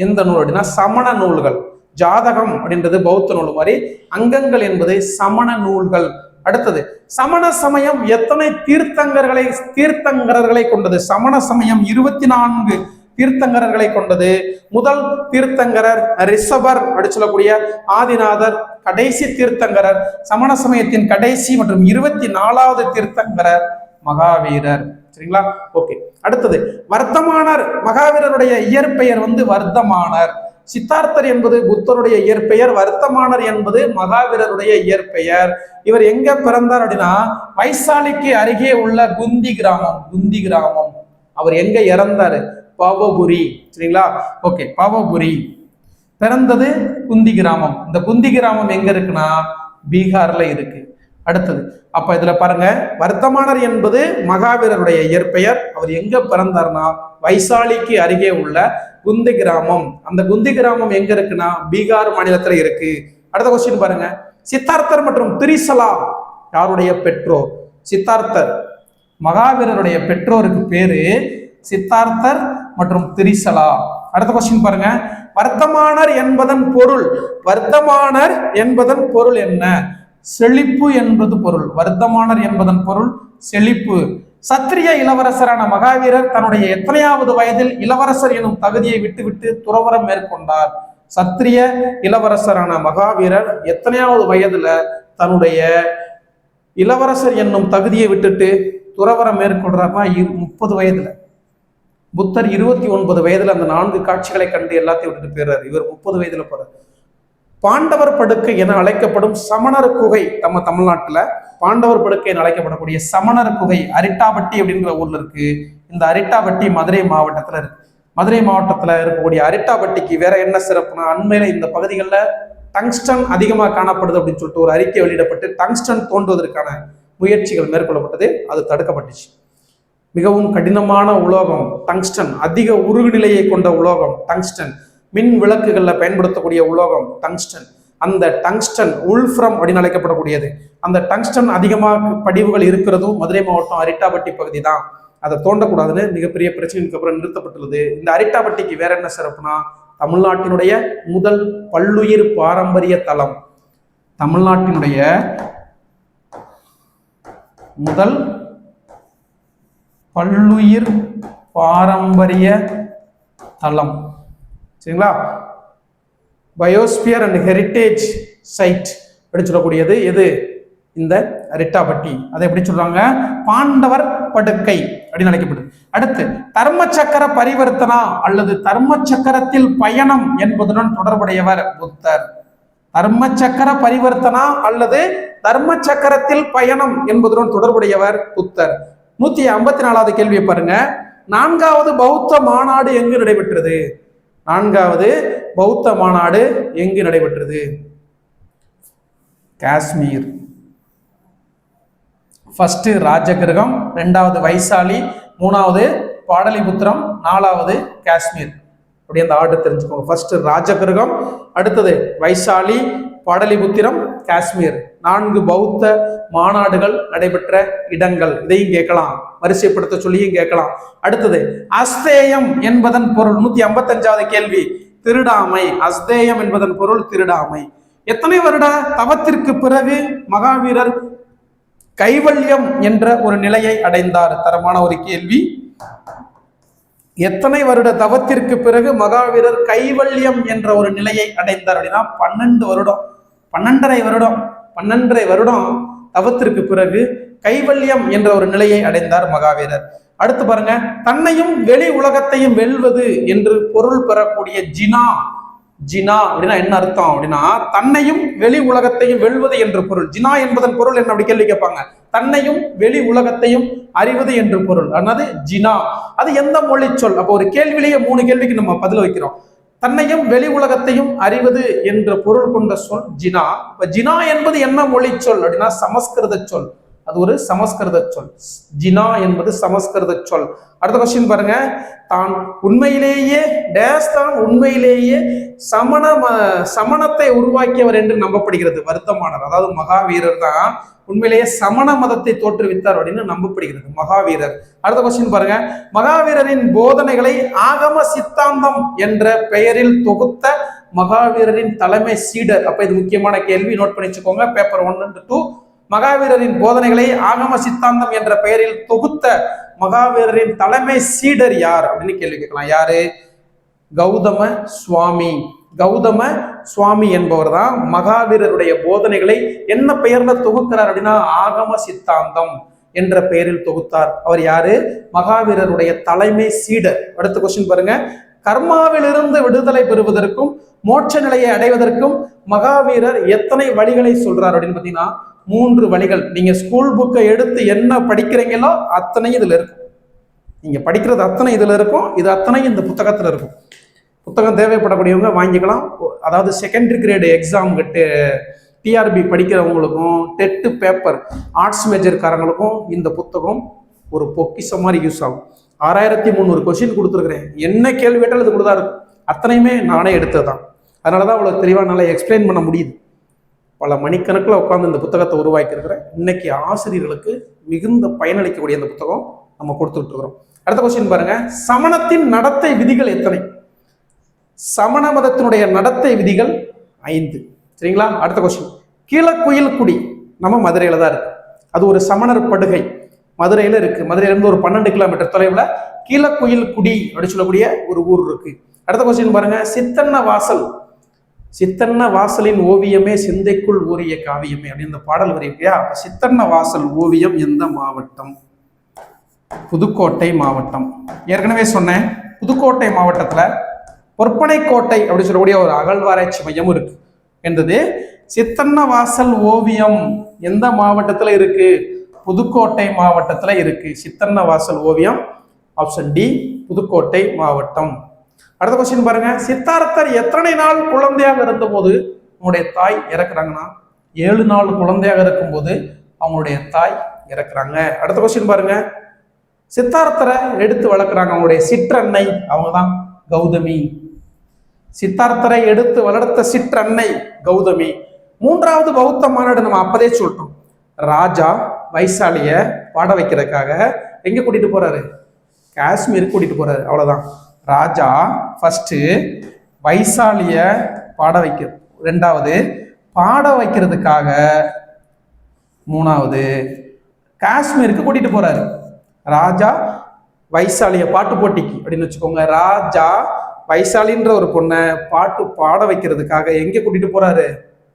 எந்த நூல் அப்படின்னா சமண நூல்கள். ஜாதகம் அப்படின்றது பௌத்த நூல் மாதிரி, அங்கங்கள் என்பது சமண நூல்கள். அடுத்தது, சமண சமயம் எத்தனை தீர்த்தங்கரர்களை கொண்டது? சமண சமயம் 24 தீர்த்தங்கரர்களை கொண்டது. முதல் தீர்த்தங்கரர் ரிஷபர் அப்படி சொல்லக்கூடிய ஆதிநாதர். கடைசி தீர்த்தங்கரர் சமண சமயத்தின் கடைசி மற்றும் 24வது தீர்த்தங்கரர் மகாவீரர். சரிங்களா? ஓகே. அடுத்தது, வர்த்தமானர். மகாவீரருடைய இயற்பெயர் வர்த்தமானர். சித்தார்த்தர் என்பது புத்தருடைய இயற்பெயர். வர்த்தமானர் என்பது மகாவீரருடைய இயற்பெயர். இவர் எங்க பிறந்தார் அப்படின்னா வைசாலிக்கு அருகே உள்ள குந்தி கிராமம். அவர் எங்க இறந்தாரு? பாவபுரி. சரிங்களா? ஓகே, பாவபுரி. பிறந்தது குந்தி கிராமம். இந்த குந்தி கிராமம் எங்க இருக்குன்னா பீகார்ல இருக்கு. அடுத்தது, அப்ப இதுல பாருங்க, வர்த்தமானர் என்பது மகாவீரருடைய இயற்பெயர். அவர் எங்க பிறந்தார்னா வைசாலிக்கு அருகே உள்ள குந்தி கிராமம். அந்த குந்தி கிராமம் எங்க இருக்குன்னா பீகார் மாநிலத்துல இருக்கு. அடுத்த கொஸ்டின் பாருங்க, சித்தார்த்தர் மற்றும் திரிசலா யாருடைய பெற்றோர்? சித்தார்த்தர் மகாவீரருடைய பெற்றோருக்கு பேரு சித்தார்த்தர் மற்றும் திரிசலா. அடுத்த கொஸ்டின் பாருங்க, வர்த்தமானர் என்பதன் பொருள் என்ன? செழிப்பு என்பது பொருள். வர்த்தமானர் என்பதன் பொருள் செழிப்பு. சத்திரிய இளவரசரான மகாவீரர் தன்னுடைய எத்தனையாவது வயதில் இளவரசர் எனும் தகுதியை விட்டுவிட்டு துறவரம் மேற்கொண்டார்? சத்திரிய இளவரசரான மகாவீரர் எத்தனையாவது வயதுல தன்னுடைய இளவரசர் என்னும் தகுதியை விட்டுட்டு துறவரம் மேற்கொள்றாருன்னா 30 வயதுல. புத்தர் 29 வயதுல அந்த 4 காட்சிகளை கண்டு எல்லாத்தையும் விட்டுட்டு போயிடுறாரு. இவர் 30 வயதுல போறார். பாண்டவர் படுக்கை என அழைக்கப்படும் சமணர் குகை நம்ம தமிழ்நாட்டுல பாண்டவர் படுக்கை என அழைக்கப்படக்கூடிய சமணர் குகை அரிட்டாபட்டி அப்படிங்கிற ஊர்ல இருக்கு. இந்த அரிட்டாபட்டி மதுரை மாவட்டத்துல இருக்கு. மதுரை மாவட்டத்துல இருக்கக்கூடிய அரிட்டாபட்டிக்கு வேற என்ன சிறப்புனா, அண்மையில இந்த பகுதிகளில் டங்ஸ்டன் அதிகமாக காணப்படுது அப்படின்னு சொல்லிட்டு ஒரு அறிக்கை வெளியிடப்பட்டு டங்ஸ்டன் தோன்றுவதற்கான முயற்சிகள் மேற்கொள்ளப்பட்டது. அது தடுக்கப்பட்டுச்சு. மிகவும் கடினமான உலோகம் டங்ஸ்டன், அதிக உருகு நிலையை கொண்ட உலோகம் டங்ஸ்டன், மின் விளக்குகள்ல பயன்படுத்தக்கூடிய உலோகம் டங்ஸ்டன். அந்த டங்ஸ்டன் உல்ஃப்ரம் அப்படின்னு அழைக்கப்படக்கூடியது. அந்த டங்ஸ்டன் அதிகமாக படிவுகள் இருக்கிறதும் மதுரை மாவட்டம் அரிட்டாபட்டி பகுதி தான். அதை தோண்டக்கூடாதுன்னு மிகப்பெரிய பிரச்சனைக்கு அப்புறம் நிறுத்தப்பட்டுள்ளது. இந்த அரிட்டாபட்டிக்கு வேற என்ன சிறப்புனா, தமிழ்நாட்டினுடைய முதல் பல்லுயிர் பாரம்பரிய தலம். தமிழ்நாட்டினுடைய முதல் பல்லுயிர் பாரம்பரிய தலம். சரிங்களா? பயோஸ்பியர் அண்ட் ஹெரிட்டேஜ் சைட் அப்படின்னு சொல்லக்கூடியது எது? இந்த அரிட்டாபட்டி. அதை எப்படி சொல்றாங்க? பாண்டவர் படுக்கை அப்படின்னு அழைக்கப்படுது. அடுத்து, தர்ம சக்கர பரிவர்த்தனா அல்லது தர்ம சக்கரத்தில் பயணம் என்பதுடன் தொடர்புடையவர் புத்தர். தர்ம சக்கர பரிவர்த்தனா அல்லது தர்ம சக்கரத்தில் பயணம் என்பதுடன் தொடர்புடையவர் புத்தர். 154வது கேள்வியை பாருங்க. 4வது பௌத்த மாநாடு எங்கு நடைபெற்றது? 4வது பௌத்த மாநாடு எங்கு நடைபெற்றது? காஷ்மீர். ஃபர்ஸ்ட் ராஜகிரகம், 2வது வைசாலி, 3வது பாடலிபுத்திரம், 4வது காஷ்மீர். அப்படி அந்த ஆர்டர் தெரிஞ்சுக்கோங்க. ஃபர்ஸ்ட் ராஜகிரகம், அடுத்தது வைசாலி, பாடலிபுத்திரம், காஷ்மீர். 4 பௌத்த மாநாடுகள் நடைபெற்ற இடங்கள். இதையும் கேட்கலாம், வரிசைப்படுத்த சொல்லியும் கேட்கலாம். அடுத்தது, அஸ்தேயம் என்பதன் பொருள். 155வது கேள்வி, திருடாமை. அஸ்தேயம் என்பதன் பொருள் திருடாமை. எத்தனை வருட தவத்திற்கு பிறகு மகாவீரர் கைவல்யம் என்ற ஒரு நிலையை அடைந்தார்? தரமான ஒரு கேள்வி. எத்தனை வருட தவத்திற்கு பிறகு மகாவீரர் கைவல்யம் என்ற ஒரு நிலையை அடைந்தார் அப்படின்னா 12 வருடம், 12.5 வருடம் தவத்திற்கு பிறகு கைவல்யம் என்ற ஒரு நிலையை அடைந்தார் மகாவீரர். அடுத்து பாருங்க, தன்னையும் வெளி உலகத்தையும் வெல்வது என்று பொருள் பெறக்கூடிய ஜினா. ஜினா அப்படின்னா என்ன அர்த்தம் அப்படின்னா, தன்னையும் வெளி உலகத்தையும் வெல்வது என்று பொருள். ஜினா என்பதன் பொருள் என்ன அப்படி கேள்வி கேட்பாங்க. தன்னையும் வெளி உலகத்தையும் அறிவது என்று பொருள். அதாவது ஜினா அது எந்த மொழி சொல்? அப்போ ஒரு கேள்வியிலேயே 3 கேள்விக்கு நம்ம பதில் வைக்கிறோம். தன்னையும் வெளி உலகத்தையும் அறிவது என்ற பொருள் கொண்ட சொல் ஜினா. இப்ப ஜினா என்பது என்ன மொழி சொல் அப்படின்னா சமஸ்கிருத சொல். அது ஒரு சமஸ்கிருத சொல். ஜினா என்பது சமஸ்கிருத சொல். அடுத்த கொஸ்டின் பாருங்க. தான் உண்மையிலேயே டேஸ் தான் உண்மையிலேயே சமணத்தை உருவாக்கியவர் என்று நம்பப்படுகிறது. வருத்தமானார், அதாவது மகாவீரர் தான் உண்மையிலேயே சமண மதத்தை தோற்றுவித்தார் அப்படின்னு நம்பப்படுகிறது, மகாவீரர். அடுத்த கொஸ்டின் பாருங்க. மகாவீரரின் போதனைகளை ஆகம சித்தாந்தம் என்ற பெயரில் தொகுத்த மகாவீரரின் தலைமை சீடர். அப்ப இது முக்கியமான கேள்வி, நோட் பண்ணி வச்சுக்கோங்க. Paper 1 and 2. மகாவீரரின் போதனைகளை ஆகம சித்தாந்தம் என்ற பெயரில் தொகுத்த மகாவீரரின் தலைமை சீடர் யார் அப்படின்னு கேள்வி கேட்கலாம். யாரு? கௌதம சுவாமி. கௌதம சுவாமி என்பவர் தான் மகாவீரருடைய போதனைகளை என்ன பெயர்ல தொகுக்கிறார் அப்படின்னா ஆகம சித்தாந்தம் என்ற பெயரில் தொகுத்தார். அவர் யாரு? மகாவீரருடைய தலைமை சீடர். அடுத்த கொஸ்டின் பாருங்க. கர்மாவிலிருந்து விடுதலை பெறுவதற்கும் மோட்ச நிலையை அடைவதற்கும் மகாவீரர் எத்தனை வழிகளை சொல்றார் அப்படின்னு பாத்தீங்கன்னா 3 வழிகள். நீங்க ஸ்கூல் புக்கை எடுத்து என்ன படிக்கிறீங்களோ அத்தனை இதுல இருக்கும். நீங்க படிக்கிறது அத்தனை இதுல இருக்கும். இது அத்தனை இந்த புத்தகத்துல இருக்கும். புத்தகம் தேவைப்படக்கூடியவங்க வாங்கிக்கலாம். அதாவது செகண்டரி கிரேடு எக்ஸாம் டிஆர்பி படிக்கிறவங்களுக்கும் டெட்டு பேப்பர் ஆர்ட்ஸ் மேஜர்காரங்களுக்கும் இந்த புத்தகம் ஒரு பொக்கிஷம் மாதிரி யூஸ் ஆகும். 6300 கொஸ்டின் கொடுத்துருக்கிறேன். என்ன கேள்வி கேட்டாலும் இது கொடுத்தா இருக்கும். அத்தனையுமே நானே எடுத்ததுதான். அதனாலதான் அவ்வளவு தெளிவா நல்லா எக்ஸ்பிளைன் பண்ண முடியுது. பல மணிக்கணக்கில் உட்காந்து இந்த புத்தகத்தை உருவாக்கி இருக்கிறேன். இன்னைக்கு ஆசிரியர்களுக்கு மிகுந்த பயனளிக்கக்கூடிய இந்த புத்தகம் நம்ம கொடுத்துட்டு இருக்கிறோம். அடுத்த கொஸ்டின் பாருங்க. சமணத்தின் நடத்தை விதிகள் எத்தனை? சமண மதத்தினுடைய நடத்தை விதிகள் 5. சரிங்களா? அடுத்த கொஸ்டின். கீழக்குயில்குடி நம்ம மதுரையில தான் இருக்கு. அது ஒரு சமணர் படுகை மதுரையில இருக்கு. மதுரையில இருந்து ஒரு 12 கிலோமீட்டர் தொலைவுல கீழக்குயில்குடி அப்படின்னு சொல்லக்கூடிய ஒரு ஊர் இருக்கு. அடுத்த கொஸ்டின் பாருங்க. சித்தன்ன வாசல். சித்தன்ன வாசலின் ஓவியமே சிந்தைக்குள் ஊறிய காவியமே அப்படின்னு இந்த பாடல் வரி இல்லையா? சித்தன்ன வாசல் ஓவியம் எந்த மாவட்டம்? புதுக்கோட்டை மாவட்டம். ஏற்கனவே சொன்னேன், புதுக்கோட்டை மாவட்டத்துல பொற்பனைக்கோட்டை அப்படின்னு சொல்லக்கூடிய ஒரு அகழ்வாராய்ச்சி மையம் இருக்கு. என்றது சித்தன்ன வாசல் ஓவியம் எந்த மாவட்டத்துல இருக்கு? புதுக்கோட்டை மாவட்டத்துல இருக்கு. சித்தன்ன வாசல் ஓவியம் ஆப்ஷன் டி, புதுக்கோட்டை மாவட்டம். அடுத்த கொஸ்டின் பாருங்க. சித்தார்த்தர் எத்தனை நாள் குழந்தையாக இருந்த போது அவங்களுடைய தாய் இறக்குறாங்கன்னா 7 நாள் குழந்தையாக இருக்கும் போது அவங்களுடைய தாய் இறக்குறாங்க. அடுத்த கொஸ்டின் பாருங்க. சித்தார்த்தரை எடுத்து வளர்க்குறாங்க அவங்களுடைய சிற்றன்னை, அவங்க தான் கௌதமி. சித்தார்த்தரை எடுத்து வளர்த்த சிற்றன்னை கௌதமி. 3வது பௌத்த மாநாடு நம்ம அப்பதே சொல்லிட்டோம். ராஜா வைசாலிய பாட வைக்கிறதுக்காக எங்க கூட்டிட்டு போறாரு? காஷ்மீர் கூட்டிட்டு போறாரு. அவ்வளவுதான். ராஜா ஃபர்ஸ்ட் வைசாலிய பாட வைக்க, 2வது பாட வைக்கிறதுக்காக, 3வது காஷ்மீருக்கு கூட்டிட்டு போறாரு. ராஜா வைசாலிய பாட்டு போட்டிக்கு அப்படின்னு வச்சுக்கோங்க. ராஜா வைசாலின்ற ஒரு பொண்ணை பாட்டு பாட வைக்கிறதுக்காக எங்க கூட்டிட்டு போறாரு?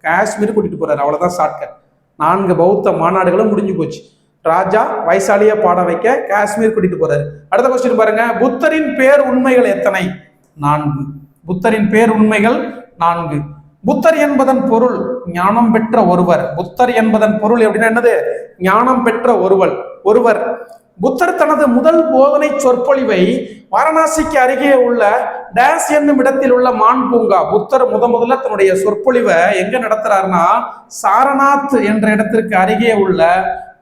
காஷ்மீர் கூட்டிட்டு போறாரு. அவ்வளவுதான் ஷார்ட்கட். 4 பௌத்த மாநாடுகளும் முடிஞ்சு போச்சு. ராஜா வைசாலிய பாட வைக்க காஷ்மீர் கூட்டிட்டு போறாரு. அடுத்த கொஸ்டின் பாருங்க. புத்தரின் பேர் உண்மைகள் எத்தனை? 4. புத்தரின் பேர் உண்மைகள் 4. புத்தர் என்பதன் பொருள் ஞானம் பெற்ற ஒருவர். புத்தர் என்பதன் பொருள் எப்படின்னா என்னது? ஞானம் பெற்ற ஒருவர். புத்தர் தனது முதல் போதனை சொற்பொழிவை வாரணாசிக்கு அருகே உள்ள டேஸ் என்னும் இடத்தில் உள்ள மான் பூங்கா. புத்தர் முதல்ல தன்னுடைய சொற்பொழிவை எங்க நடத்துறாருன்னா சாரநாத் என்ற இடத்திற்கு அருகே உள்ள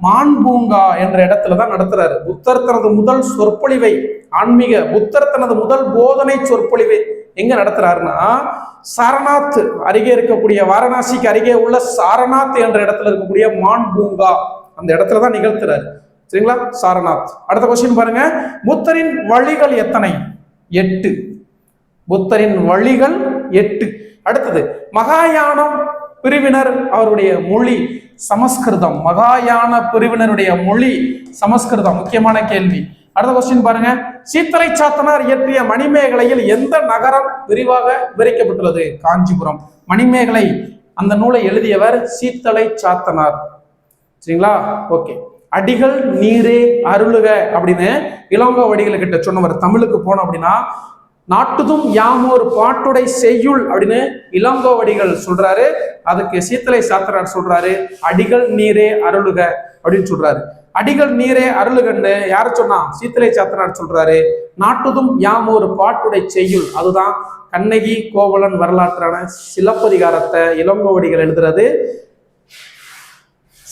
மான் பூங்கா என்ற இடத்துல தான் நடத்துறாரு. புத்தர் தனது முதல் சொற்பொழிவை புத்தர் தனது முதல் போதனை சொற்பொழிவை எங்க நடத்துறாருன்னா சாரநாத் அருகே இருக்கக்கூடிய வாரணாசிக்கு அருகே உள்ள சாரநாத் என்ற இடத்துல இருக்கக்கூடிய மான் பூங்கா அந்த இடத்துல தான் நிகழ்த்துறாரு. சரிங்களா? சாரநாத். அடுத்த கொஸ்டின் பாருங்க. புத்தரின் வழிகள் எத்தனை? 8. புத்தரின் வழிகள் 8. அடுத்தது மகாயானம் பிரிவினர் அவருடைய மொழி சமஸ்கிருதம். மகாயான பிரிவினருடைய மொழி சமஸ்கிருதம். முக்கியமான கேள்வி. அடுத்த கொஸ்டின் பாருங்க. சீத்தலை சாத்தனார் இயற்றிய மணிமேகலையில் எந்த நகரம் விரிவாக விவரிக்கப்பட்டுள்ளது? காஞ்சிபுரம். மணிமேகலை அந்த நூலை எழுதியவர் சீத்தலை சாத்தனார். சரிங்களா? ஓகே. அடிகள் நீரே அருளுக அப்படின்னு இளங்கோவடிகள் கிட்ட சொன்னவர். தமிழுக்கு போனோம் அப்படின்னா நாட்டுதும் யாமோர் பாட்டுடை செய்யுள் அப்படின்னு இளங்கோவடிகள் சொல்றாரு. அதுக்கு சீத்தலை சாத்தனார் சொல்றாரு அடிகள் நீரே அருளுக அப்படின்னு சொல்றாரு. அடிகள் நீரே அருளுகன்னு யார சொன்னா? சீத்தலை சாத்தனார் சொல்றாரு. நாட்டுதும் யாமோர் பாட்டுடை செய்யுள், அதுதான் கண்ணகி கோவலன் வரலாற்றான சிலப்பதிகாரத்தை இளங்கோவடிகள் எழுதுறது.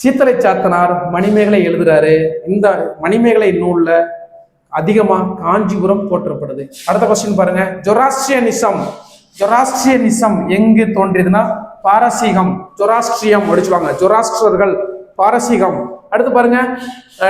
சீத்தலை சாத்தனார் மணிமேகலை எழுதுறாரு. இந்த மணிமேகலை நூல்ல அதிகமா காஞ்சிபுரம் போற்றப்படுது. அடுத்த கொஸ்டின் பாருங்க. ஜொராஸ்ட்ரியனிசம் எங்கு தோன்றியதுன்னா பாரசீகம். ஜொராஸ்ட்ரியம் முடிச்சுவாங்க, ஜொராஸ்ட்ரர்கள், பாரசீகம். அடுத்து பாருங்க,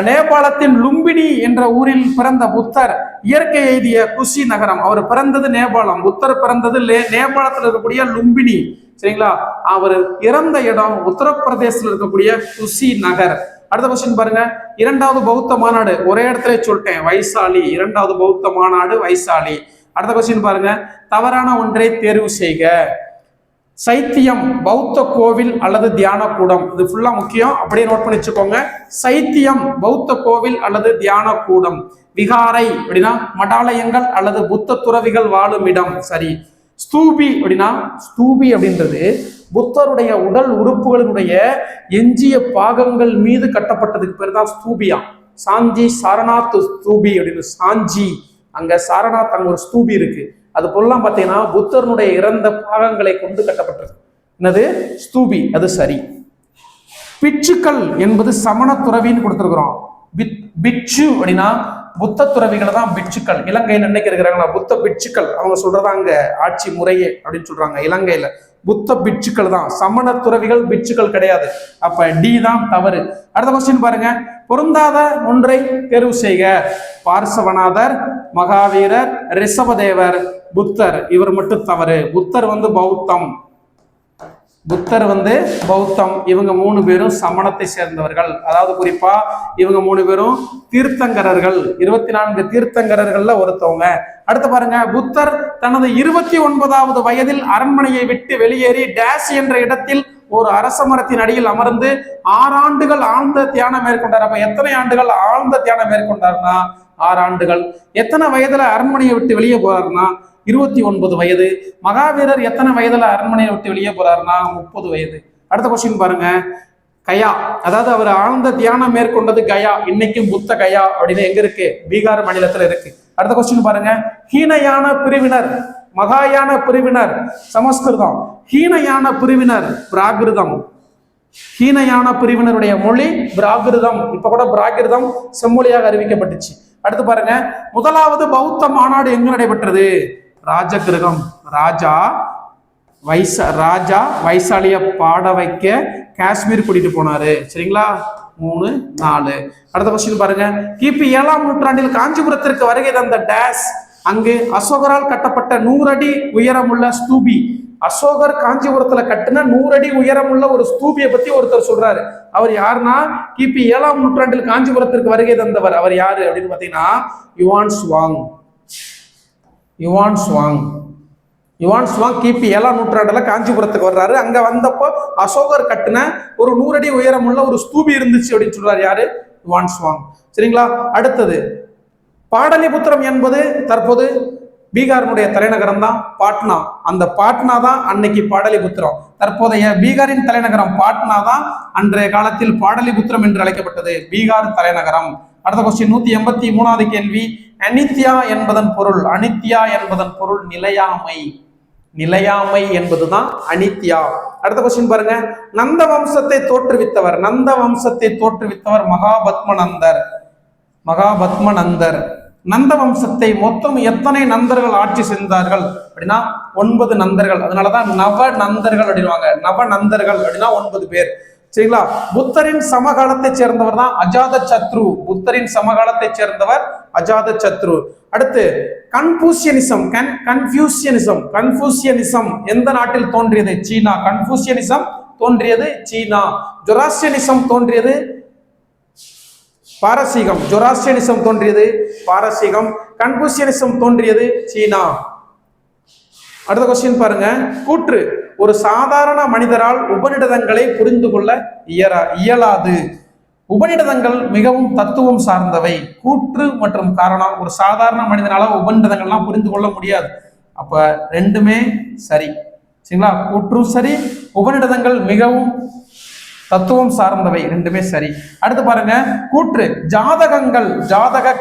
நேபாளத்தின் லும்பினி என்ற ஊரில் பிறந்த புத்தர் இயற்கை எய்திய குஷி நகரம். அவர் பிறந்தது நேபாளம், புத்தர் பிறந்தது நேபாளத்தில் இருக்கக்கூடிய லும்பினி. சரிங்களா? அவர் இறந்த இடம் உத்தரப்பிரதேசத்தில் இருக்கக்கூடிய குஷி நகர். அடுத்த கொஸ்டின் பாருங்க. இரண்டாவது பௌத்த மாநாடு, ஒரே இடத்துல சொல்லிட்டேன், வைசாலி. இரண்டாவது பௌத்த மாநாடு வைசாலி. அடுத்த கொஸ்டின் பாருங்க. தவறான ஒன்றை தேர்வு செய்க. சைத்தியம் பௌத்த கோவில் அல்லது தியான கூடம். இது ஃபுல்லா முக்கியம், அப்படியே நோட் பண்ணி வச்சுக்கோங்க. சைத்தியம் பௌத்த கோவில் அல்லது தியான கூடம். விகாரை அப்படின்னா மடாலயங்கள் அல்லது புத்த துறவிகள் வாழும் இடம். சரி. ஸ்தூபி அப்படின்னா, ஸ்தூபி அப்படின்றது புத்தருடைய உடல் உறுப்புகளினுடைய எஞ்சிய பாகங்கள் மீது கட்டப்பட்டதுக்கு பேர் தான் ஸ்தூபியா. சாஞ்சி சாரநாத் ஸ்தூபி அப்படின்னு, சாஞ்சி அங்க சாரநாத் அங்க ஒரு ஸ்தூபி இருக்கு. அது போலாம் பார்த்தீங்கன்னா புத்தருடைய இறந்த பாகங்களை கொண்டு கட்டப்பட்டது. என்னது? ஸ்தூபி. அது சரி. பிட்சுக்கள் என்பது சமண துறவின்னு கொடுத்துருக்குறோம். பிட்சு அப்படின்னா புத்த துறவிகளை தான் பிட்சுக்கள். இலங்கையில் இன்னைக்கு இருக்கிறாங்களா புத்த பிட்சுக்கள், அவங்க சொல்றதா அங்க ஆட்சி முறையே அப்படின்னு சொல்றாங்க. இலங்கையில புத்த பிட்சுக்கள் தான், சமண துறவிகள் பிட்சுக்கள் கிடையாது. அப்ப டி தான் தவறு. அடுத்த கொஸ்டின் பாருங்க. பொருந்தாத ஒன்றை தேர்வு செய்க. பார்சவநாதர், மகாவீரர், ரிஷபதேவர், புத்தர். இவர் மட்டும் தவறு. புத்தர் பௌத்தம். புத்தர் பௌத்தம். இவங்க 3 பேரும் சமணத்தை சேர்ந்தவர்கள். அதாவது குறிப்பா இவங்க 3 பேரும் தீர்த்தங்கரர்கள். 24 தீர்த்தங்கரர்கள்ல ஒருத்தவங்க. அடுத்து பாருங்க. புத்தர் தனது 29வது வயதில் அரண்மனையை விட்டு வெளியேறி டேஸ் என்ற இடத்தில் ஒரு அரச மரத்தின் அடியில் அமர்ந்து 6 ஆண்டுகள் ஆழ்ந்த தியானம் மேற்கொண்டார். அப்ப எத்தனை ஆண்டுகள் ஆழ்ந்த தியானம் மேற்கொண்டார்னா 6 ஆண்டுகள். எத்தனை வயதுல அரண்மனையை விட்டு வெளியே போறாருன்னா 29 வயது. மகாவீரர் எத்தனை வயதுல அரண்மனையை விட்டு வெளியே போறாருன்னா 30 வயது. அடுத்த கொஸ்டின் பாருங்க. கயா, அதாவது அவர் ஆழ்ந்த தியானம் மேற்கொண்டது கயா. இன்னைக்கும் புத்த கயா அப்படின்னு எங்க இருக்கு? பீகார் மாநிலத்துல இருக்கு. அடுத்த கொஸ்டின் பாருங்க. ஹீனயான பிரிவினர், மகாயான பிரிவினர் சமஸ்கிருதம், ஹீனயான பிரிவினர் பிராகிருதம். ஹீனயான பிரிவினருடைய மொழி பிராகிருதம். இப்ப கூட பிராகிருதம் செம்மொழியாக அறிவிக்கப்பட்டுச்சு. அடுத்து பாருங்க. முதலாவது பௌத்த மாநாடு எங்கு நடைபெற்றது? ராஜகிரகம். ராஜா வைசாலிய பாட வைக்க காஷ்மீர் கூட்டிட்டு போனாரு. சரிங்களா? 3, 4. அடுத்த கொஸ்டின் பாருங்க. கிபி 7ஆம் நூற்றாண்டில் காஞ்சிபுரத்திற்கு வருகை தந்த டேஸ். அங்கு அசோகரால் கட்டப்பட்ட 100 அடி உயரமுள்ள ஸ்தூபி. அசோகர் காஞ்சிபுரத்துல கட்டின 100 அடி உயரமுள்ள ஒரு ஸ்தூபியை பத்தி ஒருத்தர் சொல்றாரு. அவர் யாருன்னா கிபி 7ஆம் நூற்றாண்டில் காஞ்சிபுரத்திற்கு வருகை தந்தவர். அவர் யாரு அப்படின்னு பாத்தீங்கன்னா யுவான் சுவாங் கிபி 7ஆம் நூற்றாண்டுல காஞ்சிபுரத்துக்கு வர்றாரு. அங்க வந்தப்போ அசோகர் கட்டின ஒரு 100 அடி உயரமுள்ள ஒரு ஸ்தூபி இருந்துச்சு அப்படின்னு சொல்றாரு. யாரு? Yuan Chwang. சரிங்களா? அடுத்தது பாடலிபுத்திரம் என்பது தற்போது பீகாரினுடைய தலைநகரம் தான் பாட்னா. அந்த பாட்னா தான் அன்னைக்கு பாடலிபுத்திரம். தற்போதைய பீகாரின் தலைநகரம் பாட்னா தான் அன்றைய காலத்தில் பாடலிபுத்திரம் என்று அழைக்கப்பட்டது, பீகார் தலைநகரம். அடுத்த கொஸ்டின் 183வது கேள்வி. அனித்யா என்பதன் பொருள். அனித்யா என்பதன் பொருள் நிலையாமை. நிலையாமை என்பதுதான் அனித்யா. அடுத்த கொஸ்டின் பாருங்க. நந்த வம்சத்தை தோற்றுவித்தவர். நந்த வம்சத்தை தோற்றுவித்தவர் மகாபத்மநந்தர். நந்த வம்சத்தை மொத்தம் எத்தனை நந்தர்கள் ஆட்சி செய்தார்கள் அப்படின்னா 9 நந்தர்கள். அதனாலதான் நவ நந்தர்கள் அப்படின்வாங்க. நவ நந்தர்கள் அப்படின்னா 9 பேர். சரிங்களா? புத்தரின் சமகாலத்தை சேர்ந்தவர் தான் அஜாத சத்ரு. புத்தரின் சமகாலத்தை சேர்ந்தவர் அஜாத சத்ரு. அடுத்து கன்ஃபூசியனிசம். கன்ஃபூசியனிசம் எந்த நாட்டில் தோன்றியது? சீனா. கன்ஃபூசியனிசம் தோன்றியது சீனா. ஜொராஸ்ட்ரியனிசம் தோன்றியது பாரசீகம். ஜொராஸ்ட்ரியனிசம் தோன்றியது பாரசீகம். கன்ஃபூசியனிசம் தோன்றியது சீனா. அடுத்த கொஸ்டின் பாருங்க. கூற்று. ஒரு சாதாரண மனிதரால் உபநிடதங்களை புரிந்து கொள்ள இயலாது. உபநிடதங்கள் மிகவும் தத்துவம் சார்ந்தவை. கூற்று மற்றும் காரணம். ஒரு சாதாரண மனிதனால உபநிடதங்கள்லாம் புரிந்து கொள்ள முடியாது. அப்ப ரெண்டுமே சரி. சரிங்களா? கூற்றும் சரி, உபநிடதங்கள் மிகவும் தத்துவம் சார்ந்தவை, ரெண்டுமே சரி. அடுத்து பாருங்க. கூற்று. ஜாதக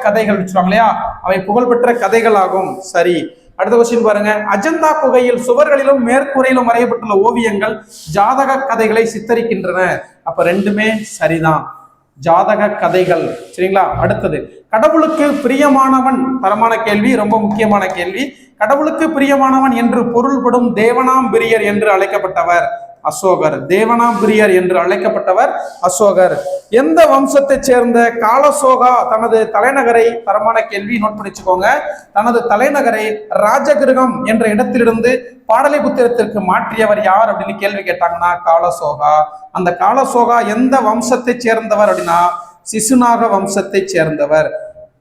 கதைகள் சொல்லுவாங்க இல்லையா, அவை புகழ்பெற்ற கதைகள் ஆகும். சரி. அடுத்த கொஸ்டின் பாருங்க, அஜந்தா குகையில் சுவர்களிலும் மேற்கூரையிலும் வரையப்பட்டுள்ள ஓவியங்கள் ஜாதக கதைகளை சித்தரிக்கின்றன. அப்ப ரெண்டுமே சரிதான், ஜாதக கதைகள். சரிங்களா? அடுத்தது, கடவுளுக்கு பிரியமானவன். தரமான கேள்வி, ரொம்ப முக்கியமான கேள்வி. கடவுளுக்கு பிரியமானவன் என்று பொருள்படும் தேவனாம்பிரியர் என்று அழைக்கப்பட்டவர் அசோகர். தேவனாம்பிரியர் என்று அழைக்கப்பட்டவர் அசோகர். எந்த வம்சத்தை சேர்ந்த காலசோகா தனது தலைநகரை, தரமான கேள்வி, நோட் பண்ணிச்சுக்கோங்க, தனது தலைநகரை ராஜகிருகம் என்ற இடத்திலிருந்து பாடலிபுத்திரத்திற்கு மாற்றியவர் யார் அப்படின்னு கேள்வி கேட்டாங்கன்னா காலசோகா. அந்த காலசோகா எந்த வம்சத்தை சேர்ந்தவர் அப்படின்னா சிசுநாக வம்சத்தை சேர்ந்தவர்.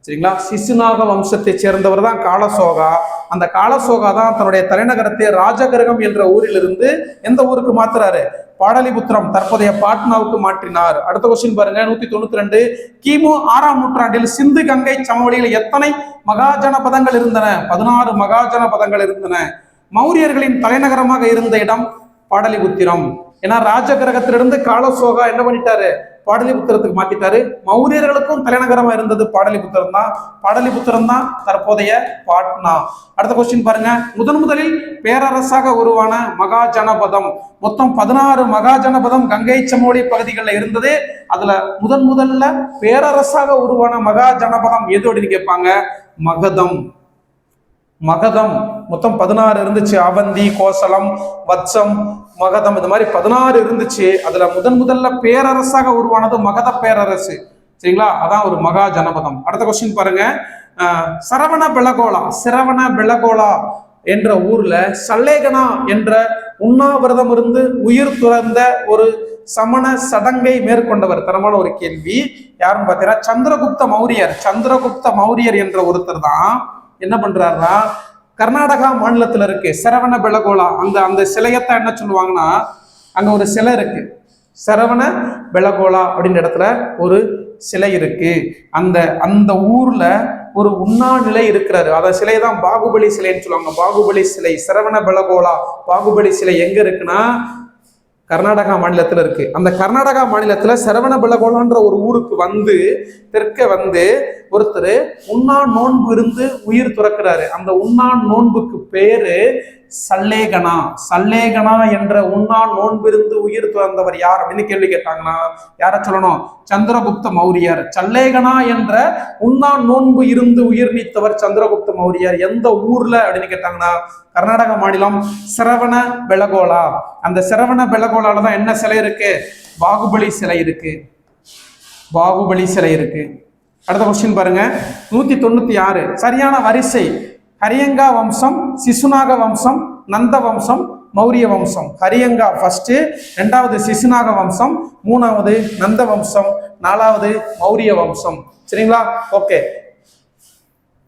சரிங்களா? சிசுநாக வம்சத்தை சேர்ந்தவர் தான் காலசோகா. அந்த காலசோகா தான் தன்னுடைய தலைநகரத்தை ராஜகிரகம் என்ற ஊரிலிருந்து எந்த ஊருக்கு மாத்துறாரு? பாடலிபுத்திரம், தற்போதைய பாட்னாவுக்கு மாற்றினார். அடுத்த கொஸ்டின் பாருங்க, 192. கிமு 6ஆம் நூற்றாண்டில் சிந்து கங்கை சமவெளியில் எத்தனை மகாஜனபதங்கள் இருந்தன? 16 மகாஜனபதங்கள் இருந்தன. மௌரியர்களின் தலைநகரமாக இருந்த இடம் பாடலிபுத்திரம். ஏன்னா ராஜகிரகத்திலிருந்து காலசோகா என்ன பண்ணிட்டாரு? பாடலிபுத்திரத்துக்கு மாத்திட்டாரு. மௌரியர்களுக்கும் தலைநகரமா இருந்தது பாடலிபுத்திரம் தான். பாடலிபுத்திரம் தான் தற்போதைய பாட்னா. அடுத்த கொஸ்டின் பாருங்க, முதலில் பேரரசாக உருவான மகாஜனபதம். மொத்தம் 16 மகாஜனபதம் கங்கை சமவெளி பகுதிகளில் இருந்தது. அதுல முதல்ல பேரரசாக உருவான மகாஜனபதம் எது அப்படின்னு கேட்பாங்க? மகதம். மகதம் மொத்தம் 16 இருந்துச்சு. அவந்தி, கோசலம், வத்சம், மகதம், இந்த மாதிரி 16 இருந்துச்சு. அதுல முதல்ல பேரரசாக உருவானது மகத பேரரசு. சரிங்களா? அதான் ஒரு மகா ஜனபதம். அடுத்த கொஸ்டின் பாருங்க, சரவண பெலகோலா என்ற ஊர்ல சல்லேகனா என்ற உண்ணாவிரதம் இருந்து உயிர் துறந்த ஒரு சமண சடங்கை மேற்கொண்டவர். தரமான ஒரு கேள்வி. யாருன்னு பாத்தீங்கன்னா சந்திரகுப்த மௌரியர் என்ற ஒருத்தர் தான் என்ன பண்றாருன்னா, கர்நாடகா மாநிலத்துல இருக்கு சரவண பெலகோலா. அந்த சிலையத்தான் என்ன சொல்லுவாங்கன்னா, அங்க ஒரு சிலை இருக்கு, சரவண பெலகோலா அப்படின்ற இடத்துல ஒரு சிலை இருக்கு. அந்த ஊர்ல ஒரு உண்ணா நிலை இருக்கிறாரு. அந்த சிலை தான் பாகுபலி சிலைன்னு சொல்லுவாங்க. பாகுபலி சிலை, சரவண பெலகோலா பாகுபலி சிலை எங்க இருக்குன்னா கர்நாடகா மாநிலத்துல இருக்கு. அந்த கர்நாடகா மாநிலத்துல சரவண பெலகோலான்ற ஒரு ஊருக்கு வந்து தெற்க வந்து ஒருத்தர் உண்ணா நோன்பு இருந்து உயிர் துறக்கிறாரு. அந்த உண்ணா நோன்புக்கு பேரு சல்லேகனா என்ற உண்ணா நோன்பிருந்து உயிர் துறந்தவர் யார் அப்படின்னு கேள்வி கேட்டாங்கன்னா யார சொல்லணும்? சந்திரகுப்த மௌரியர். சல்லேகனா என்ற உண்ணா நோன்பு இருந்து உயிர் நீத்தவர் சந்திரகுப்த மௌரியர். எந்த ஊர்ல அப்படின்னு கேட்டாங்கன்னா கர்நாடக மாநிலம் சரவண பெலகோலா. அந்த சரவண பெலகோலால தான் என்ன சிலை இருக்கு? பாகுபலி சிலை இருக்கு. அடுத்த கொஸ்டின் பாருங்க, 196. சரியான வரிசை: ஹரியங்கா வம்சம், சிசுநாக வம்சம், நந்த வம்சம், மௌரிய வம்சம். ஹரியங்கா ஃபர்ஸ்ட், 2வது சிசுநாக வம்சம், 3வது நந்த வம்சம், 4வது மௌரிய வம்சம். சரிங்களா? ஓகே.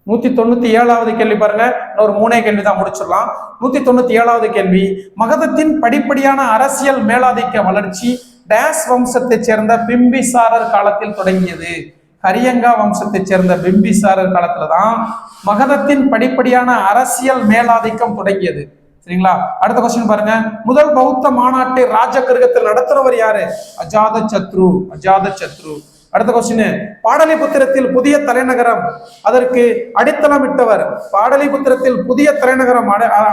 197வது கேள்வி பாருங்க. இன்னொரு 3 கேள்வி தான் முடிச்சிடலாம். 197வது கேள்வி, மகதத்தின் படிப்படியான அரசியல் மேலாதிக்க வளர்ச்சி டேஸ் வம்சத்தை சேர்ந்த பிம்பிசாரர் காலத்தில் தொடங்கியது. ஹரியங்கா வம்சத்தை சேர்ந்த பிம்பிசாரர் காலத்துல தான் மகதத்தின் படிப்படியான அரசியல் மேலாதிக்கம் தொடங்கியது. சரிங்களா? அடுத்த கொஸ்டின் பாருங்க, முதல் பௌத்த மாநாட்டை ராஜகிருகத்தில் நடத்துறவர் யாரு? அஜாத சத்ரு. அடுத்த கொஸ்டின், பாடலிபுத்திரத்தில் புதிய தலைநகரம் அதற்கு அடித்தளமிட்டவர். பாடலிபுத்திரத்தில் புதிய தலைநகரம்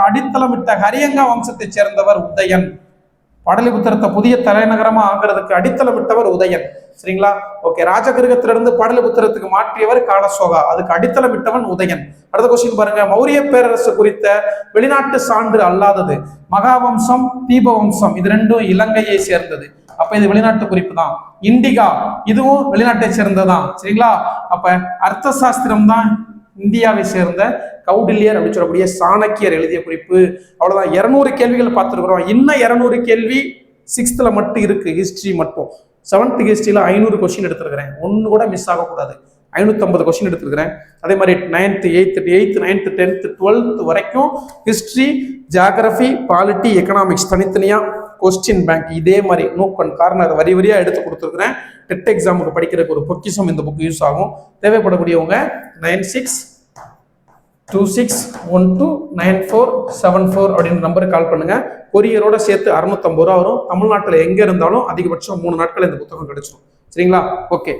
அடித்தளமிட்ட ஹரியங்கா வம்சத்தை சேர்ந்தவர் உதயன். பாடலிபுத்திரத்தை புதிய தலைநகரமா ஆகிறதுக்கு அடித்தளமிட்டவர் உதயன். சரிங்களா? ஓகே. ராஜகிருகத்திலிருந்து பாடலிபுத்திரத்துக்கு மாற்றியவர் காலசோகா. அதுக்கு அடித்தளமிட்டவன் உதயன். அடுத்த கொஸ்டின் பாருங்க, மௌரிய பேரரசு குறித்த வெளிநாட்டு சான்று அல்லாதது. மகாவம்சம், தீபவம்சம், இது ரெண்டும் இலங்கையை சேர்ந்தது. அப்ப இது வெளிநாட்டு குறிப்பு தான். இண்டிகா, இதுவும் வெளிநாட்டை சேர்ந்ததான். சரிங்களா? அப்ப அர்த்த சாஸ்திரம் தான் இந்தியாவை சேர்ந்த கௌடில்யர் அப்படின்னு சொல்லக்கூடிய சாணக்கியர் எழுதிய குறிப்பு. அவ்வளவுதான். 200 கேள்விகள் பார்த்துருக்கிறோம். இன்னும் 200 கேள்வி 6th மட்டும் இருக்கு. ஹிஸ்டரி மட்டும் 7th ஹிஸ்டரியில 500 கொஸ்டின் எடுத்திருக்கிறேன். ஒன்னு கூட மிஸ் ஆகக்கூடாது. 550 கொஸ்டின் எடுத்திருக்கிறேன். அதே மாதிரி 9th, 8th, 9th, 10th, 12th வரைக்கும் ஹிஸ்டரி, ஜியாகிரபி, பாலிட்டி, எக்கனாமிக்ஸ் தனித்தனியா கொஸ்டின் பேங்க் இதே மாதிரி நோக்கன் கார்னர் வரியா எடுத்து கொடுத்துருக்கிறேன். டெட் எக்ஸாமுக்கு படிக்கிறதுக்கு ஒரு பொக்கிஷம் இந்த புக் யூஸ் ஆகும். தேவைப்படக்கூடியவங்க 9626129474 அப்படின்ற நம்பருக்கு கால் பண்ணுங்க. கொரியரோட சேர்த்து 650 ரூபா வரும். தமிழ்நாட்டில் எங்க இருந்தாலும் அதிகபட்சம் 3 நாட்கள் இந்த புத்தகம் கிடைச்சிடும். சரிங்களா? ஓகே.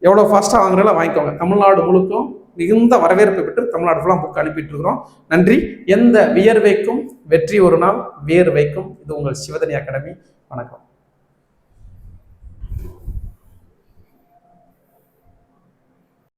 எவ்வளவு ஃபாஸ்டா வாங்குறீங்களோ வாங்கிக்கோங்க. தமிழ்நாடு முழுக்கும் மிகுந்த வரவேற்பு பெற்று தமிழ்நாடு ஃபுல்லாக புக் அனுப்பிட்டு இருக்கிறோம். நன்றி. எந்த வியர்வைக்கும் வெற்றி ஒரு நாள், வியர்வைக்கும் இது உங்கள் சிவதனி அகாடமி. வணக்கம்.